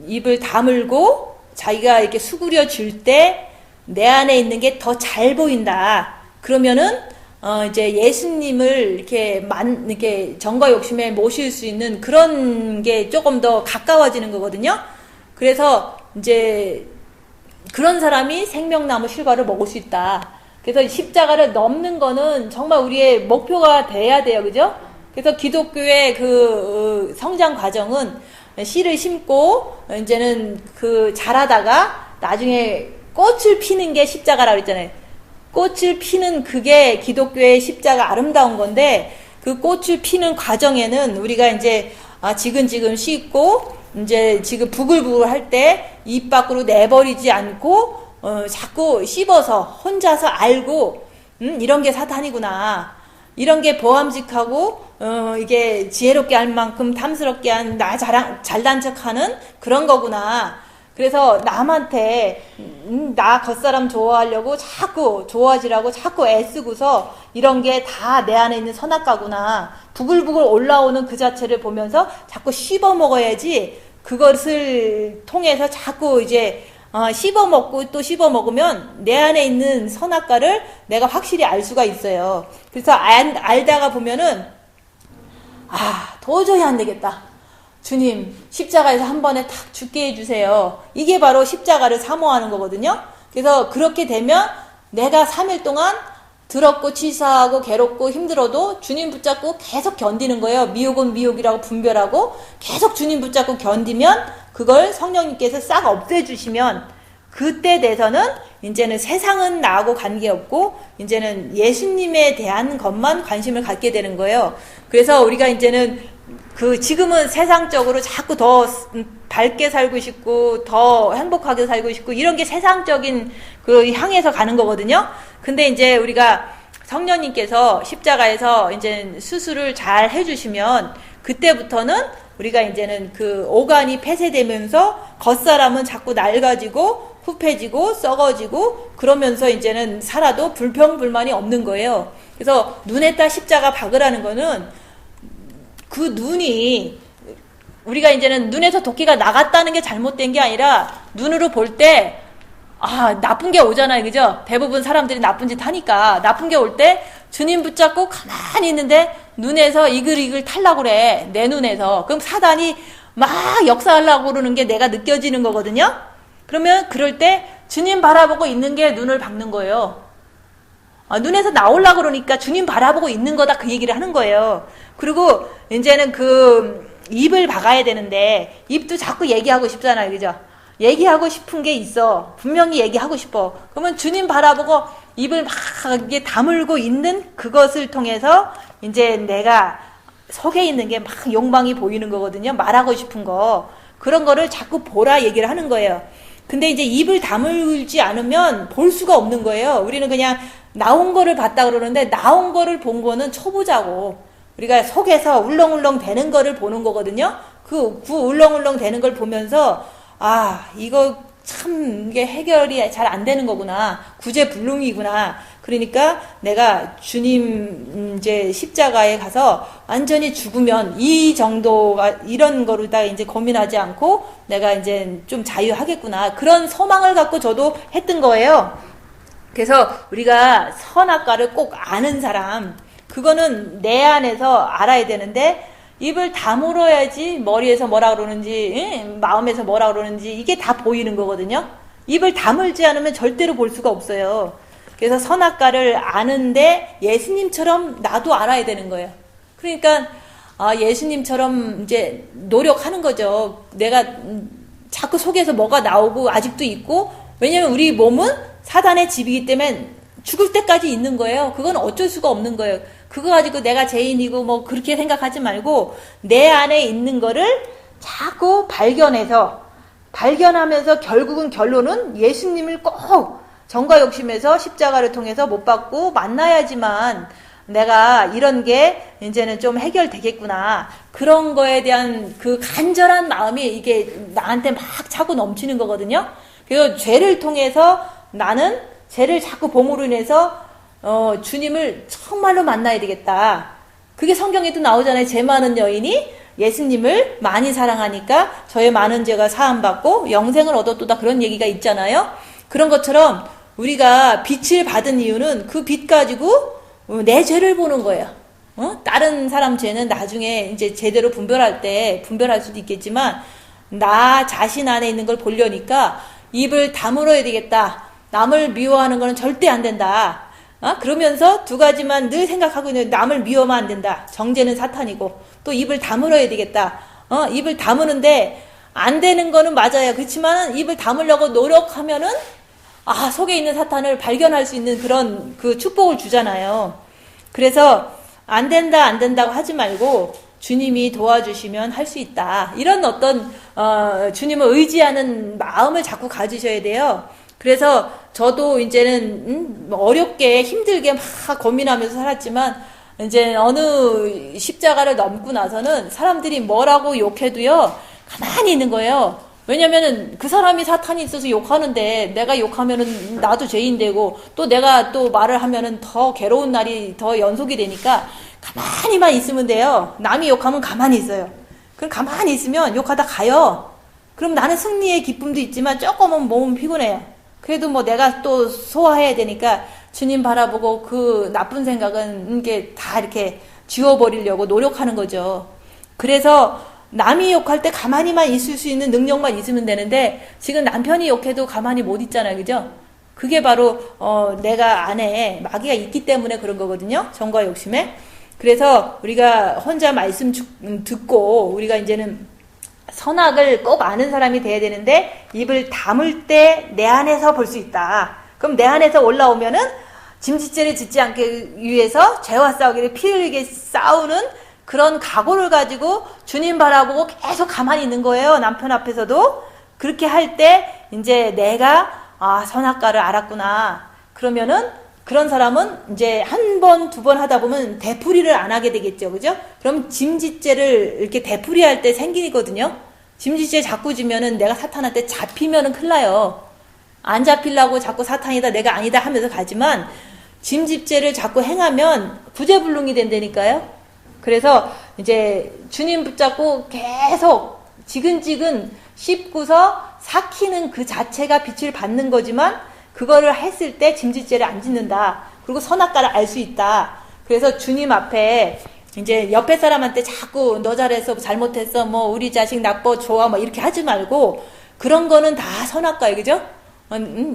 Speaker 1: 입을 다물고 자기가 이렇게 수그려 줄 때 내 안에 있는 게 더 잘 보인다. 그러면은 이제 예수님을 이렇게 정과 욕심에 모실 수 있는 그런 게 조금 더 가까워지는 거거든요. 그래서 이제 그런 사람이 생명나무 실과를 먹을 수 있다. 그래서 십자가를 넘는 거는 정말 우리의 목표가 돼야 돼요, 그죠? 그래서 기독교의 그 성장 과정은 씨를 심고 이제는 자라다가 나중에 꽃을 피는 게 십자가라고 그랬잖아요. 꽃을 피는 그게 기독교의 십자가 아름다운 건데 그 꽃을 피는 과정에는 우리가 이제 지근지근 씻고 이제 지금 부글부글 할 때 입 밖으로 내버리지 않고 자꾸 씹어서 혼자서 알고 이런 게 사탄이구나. 이런 게 보암직하고 이게 지혜롭게 할 만큼 탐스럽게 한 나 잘난 척하는 그런 거구나. 그래서 남한테 나 겉사람 좋아하려고 자꾸 좋아지라고 자꾸 애쓰고서 이런 게 다 내 안에 있는 선악과구나. 부글부글 올라오는 그 자체를 보면서 자꾸 씹어 먹어야지. 그것을 통해서 자꾸 이제 씹어 먹고 또 씹어 먹으면 내 안에 있는 선악과를 내가 확실히 알 수가 있어요. 그래서 알다가 보면은 도저히 안 되겠다. 주님, 십자가에서 한 번에 탁 죽게 해주세요. 이게 바로 십자가를 사모하는 거거든요. 그래서 그렇게 되면 내가 3일 동안 더럽고 치사하고 괴롭고 힘들어도 주님 붙잡고 계속 견디는 거예요. 미혹은 미혹이라고 분별하고 계속 주님 붙잡고 견디면 그걸 성령님께서 싹 없애주시면 그때 돼서는 이제는 세상은 나하고 관계없고 이제는 예수님에 대한 것만 관심을 갖게 되는 거예요. 그래서 우리가 이제는 지금은 세상적으로 자꾸 더 밝게 살고 싶고 더 행복하게 살고 싶고 이런 게 세상적인 향해서 가는 거거든요. 근데 이제 우리가 성령님께서 십자가에서 이제 수술을 잘 해주시면 그때부터는 우리가 이제는 오간이 폐쇄되면서 겉사람은 자꾸 낡아지고 후패지고 썩어지고 그러면서 이제는 살아도 불평불만이 없는 거예요. 그래서 눈에다 십자가 박으라는 거는 그 눈이 우리가 이제는 눈에서 도끼가 나갔다는 게 잘못된 게 아니라 눈으로 볼 때 나쁜 게 오잖아요, 그죠? 대부분 사람들이 나쁜 짓 하니까 나쁜 게 올 때 주님 붙잡고 가만히 있는데 눈에서 이글이글 탈라고 그래. 내 눈에서. 그럼 사단이 막 역사하려고 그러는 게 내가 느껴지는 거거든요. 그러면 그럴 때 주님 바라보고 있는 게 눈을 박는 거예요. 눈에서 나오려고 그러니까 주님 바라보고 있는 거다, 그 얘기를 하는 거예요. 그리고 이제는 입을 박아야 되는데 입도 자꾸 얘기하고 싶잖아요, 그죠? 얘기하고 싶은 게 있어. 분명히 얘기하고 싶어. 그러면 주님 바라보고 입을 막 이게 다물고 있는 그것을 통해서 이제 내가 속에 있는 게 막 욕망이 보이는 거거든요. 말하고 싶은 거. 그런 거를 자꾸 보라 얘기를 하는 거예요. 근데 이제 입을 다물지 않으면 볼 수가 없는 거예요. 우리는 그냥 나온 거를 봤다 그러는데 나온 거를 본 거는 초보자고. 우리가 속에서 울렁울렁 되는 거를 보는 거거든요. 그 울렁울렁 되는 걸 보면서 아, 이거 참 이게 해결이 잘 안 되는 거구나. 구제불능이구나. 그러니까 내가 주님 이제 십자가에 가서 완전히 죽으면 이 정도가 이런 거로다 이제 고민하지 않고 내가 이제 좀 자유하겠구나. 그런 소망을 갖고 저도 했던 거예요. 그래서 우리가 선악과를 꼭 아는 사람, 그거는 내 안에서 알아야 되는데 입을 다물어야지 머리에서 뭐라 그러는지 마음에서 뭐라 그러는지 이게 다 보이는 거거든요. 입을 다물지 않으면 절대로 볼 수가 없어요. 그래서 선악과를 아는데 예수님처럼 나도 알아야 되는 거예요. 그러니까 예수님처럼 이제 노력하는 거죠. 내가 자꾸 속에서 뭐가 나오고 아직도 있고, 왜냐면 우리 몸은 사단의 집이기 때문에 죽을 때까지 있는 거예요. 그건 어쩔 수가 없는 거예요. 그거 가지고 내가 죄인이고 뭐 그렇게 생각하지 말고 내 안에 있는 거를 자꾸 발견하면서 결국은 결론은 예수님을 꼭 정과 욕심에서 십자가를 통해서 못 받고 만나야지만 내가 이런 게 이제는 좀 해결되겠구나. 그런 거에 대한 그 간절한 마음이 이게 나한테 막 차고 넘치는 거거든요. 그래서 죄를 통해서 나는 죄를 자꾸 범으로 인해서 주님을 정말로 만나야 되겠다. 그게 성경에도 나오잖아요. 죄 많은 여인이 예수님을 많이 사랑하니까 저의 많은 죄가 사함받고 영생을 얻었도다. 그런 얘기가 있잖아요. 그런 것처럼 우리가 빛을 받은 이유는 그 빛 가지고 내 죄를 보는 거예요. 다른 사람 죄는 나중에 이제 제대로 분별할 수도 있겠지만 나 자신 안에 있는 걸 보려니까 입을 다물어야 되겠다. 남을 미워하는 거는 절대 안 된다. 그러면서 두 가지만 늘 생각하고 있는, 남을 미워하면 안 된다. 정죄는 사탄이고 또 입을 다물어야 되겠다. 입을 다무는데 안 되는 거는 맞아요. 그렇지만 입을 다물려고 노력하면은 속에 있는 사탄을 발견할 수 있는 그런 그 축복을 주잖아요. 그래서 안 된다고 하지 말고 주님이 도와주시면 할 수 있다. 이런 어떤 주님을 의지하는 마음을 자꾸 가지셔야 돼요. 그래서 저도 이제는 어렵게 힘들게 막 고민하면서 살았지만 이제 어느 십자가를 넘고 나서는 사람들이 뭐라고 욕해도요 가만히 있는 거예요. 왜냐면은 그 사람이 사탄이 있어서 욕하는데 내가 욕하면은 나도 죄인 되고 또 내가 또 말을 하면은 더 괴로운 날이 더 연속이 되니까 가만히만 있으면 돼요. 남이 욕하면 가만히 있어요. 그럼 가만히 있으면 욕하다 가요. 그럼 나는 승리의 기쁨도 있지만 조금은 몸은 피곤해요. 그래도 뭐 내가 또 소화해야 되니까 주님 바라보고 그 나쁜 생각은 이게 다 이렇게 지워버리려고 노력하는 거죠. 그래서 남이 욕할 때 가만히만 있을 수 있는 능력만 있으면 되는데 지금 남편이 욕해도 가만히 못 있잖아요. 그죠? 그게 바로 내가 안에 마귀가 있기 때문에 그런 거거든요. 정과 욕심에. 그래서 우리가 혼자 말씀 듣고 우리가 이제는 선악을 꼭 아는 사람이 돼야 되는데 입을 다물 때 내 안에서 볼 수 있다. 그럼 내 안에서 올라오면은 짐짓죄를 짓지 않기 위해서 죄와 싸우기를 피 흘리게 싸우는 그런 각오를 가지고 주님 바라보고 계속 가만히 있는 거예요. 남편 앞에서도. 그렇게 할 때 이제 내가 선악과를 알았구나. 그러면은 그런 사람은 이제 한 번, 두 번 하다 보면 되풀이를 안 하게 되겠죠. 그죠? 그럼 짐짓죄를 이렇게 되풀이할 때 생기거든요. 짐짓죄 자꾸 지면은 내가 사탄한테 잡히면은 큰일 나요. 안 잡히려고 자꾸 사탄이다, 내가 아니다 하면서 가지만 짐짓죄를 자꾸 행하면 구제불능이 된다니까요. 그래서 이제 주님 붙잡고 계속 지근지근 씹고서 삭히는 그 자체가 빛을 받는 거지만 그거를 했을 때 짐짓죄를 안 짓는다. 그리고 선악과를 알 수 있다. 그래서 주님 앞에 이제 옆에 사람한테 자꾸 너 잘했어, 잘못했어, 뭐 우리 자식 나빠, 좋아, 뭐 이렇게 하지 말고 그런 거는 다 선악과예요. 그죠?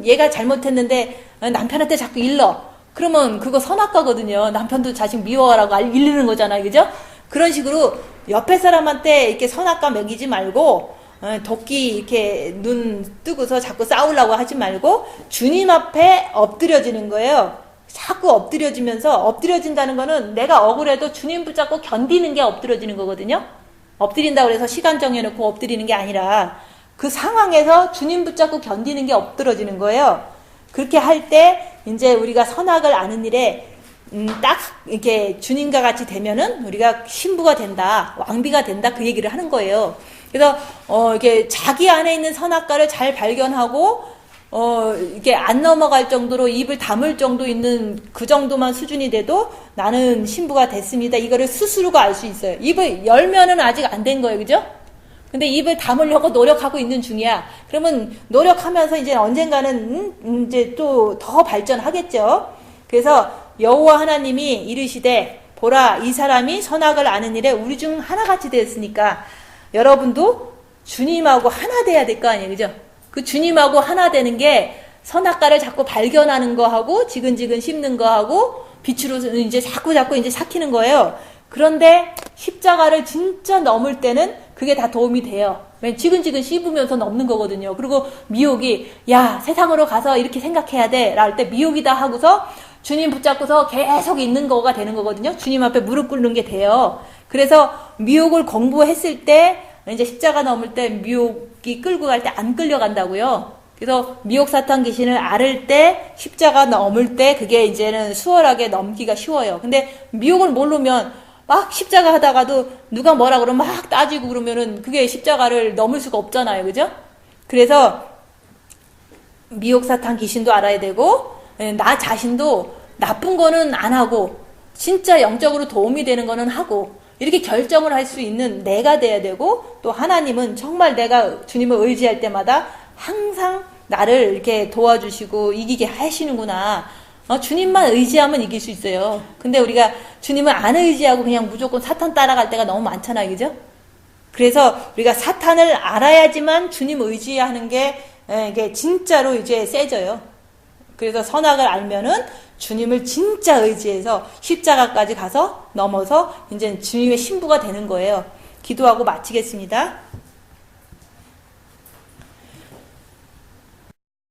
Speaker 1: 얘가 잘못했는데 남편한테 자꾸 일러. 그러면 그거 선악과거든요. 남편도 자식 미워하라고 일르는 거잖아요. 그죠? 그런 식으로 옆에 사람한테 이렇게 선악과 먹이지 말고 도끼 이렇게 눈 뜨고서 자꾸 싸우려고 하지 말고 주님 앞에 엎드려지는 거예요. 자꾸 엎드려진다는 거는 내가 억울해도 주님 붙잡고 견디는 게 엎드려지는 거거든요. 엎드린다고 해서 시간 정해놓고 엎드리는 게 아니라 그 상황에서 주님 붙잡고 견디는 게 엎드려지는 거예요. 그렇게 할 때 이제 우리가 선악을 아는 일에 딱 이렇게 주님과 같이 되면은 우리가 신부가 된다, 왕비가 된다 그 얘기를 하는 거예요. 그래서 이렇게 자기 안에 있는 선악과를 잘 발견하고 이렇게 안 넘어갈 정도로 입을 다물 정도 있는 그 정도만 수준이 돼도 나는 신부가 됐습니다. 이거를 스스로가 알 수 있어요. 입을 열면은 아직 안 된 거예요, 그죠? 근데 입을 다물려고 노력하고 있는 중이야. 그러면 노력하면서 이제 언젠가는 이제 또 더 발전하겠죠. 그래서 여호와 하나님이 이르시되 보라 이 사람이 선악을 아는 일에 우리 중 하나같이 되었으니까 여러분도 주님하고 하나 돼야 될 거 아니에요, 그죠? 그 주님하고 하나 되는 게 선악과를 자꾸 발견하는 거하고 지근지근 씹는 거하고 빛으로 이제 자꾸 이제 삭히는 거예요. 그런데 십자가를 진짜 넘을 때는 그게 다 도움이 돼요. 왜냐면 지근지근 씹으면서 넘는 거거든요. 그리고 미혹이 야 세상으로 가서 이렇게 생각해야 돼 라할 때 미혹이다 하고서 주님 붙잡고서 계속 있는 거가 되는 거거든요. 주님 앞에 무릎 꿇는 게 돼요. 그래서 미혹을 공부했을 때 이제 십자가 넘을 때 미혹이 끌고 갈 때 안 끌려간다고요. 그래서 미혹 사탄 귀신을 앓을 때 십자가 넘을 때 그게 이제는 수월하게 넘기가 쉬워요. 근데 미혹을 모르면 막 십자가 하다가도 누가 뭐라 그러면 막 따지고 그러면은 그게 십자가를 넘을 수가 없잖아요. 그죠? 그래서 미혹 사탄 귀신도 알아야 되고 나 자신도 나쁜 거는 안 하고 진짜 영적으로 도움이 되는 거는 하고 이렇게 결정을 할 수 있는 내가 돼야 되고 또 하나님은 정말 내가 주님을 의지할 때마다 항상 나를 이렇게 도와주시고 이기게 하시는구나. 주님만 의지하면 이길 수 있어요. 근데 우리가 주님을 안 의지하고 그냥 무조건 사탄 따라갈 때가 너무 많잖아요. 그죠? 그래서 우리가 사탄을 알아야지만 주님 의지하는 게 이게 진짜로 이제 세져요. 그래서 선악을 알면은 주님을 진짜 의지해서 십자가까지 가서 넘어서 이제 주님의 신부가 되는 거예요. 기도하고 마치겠습니다.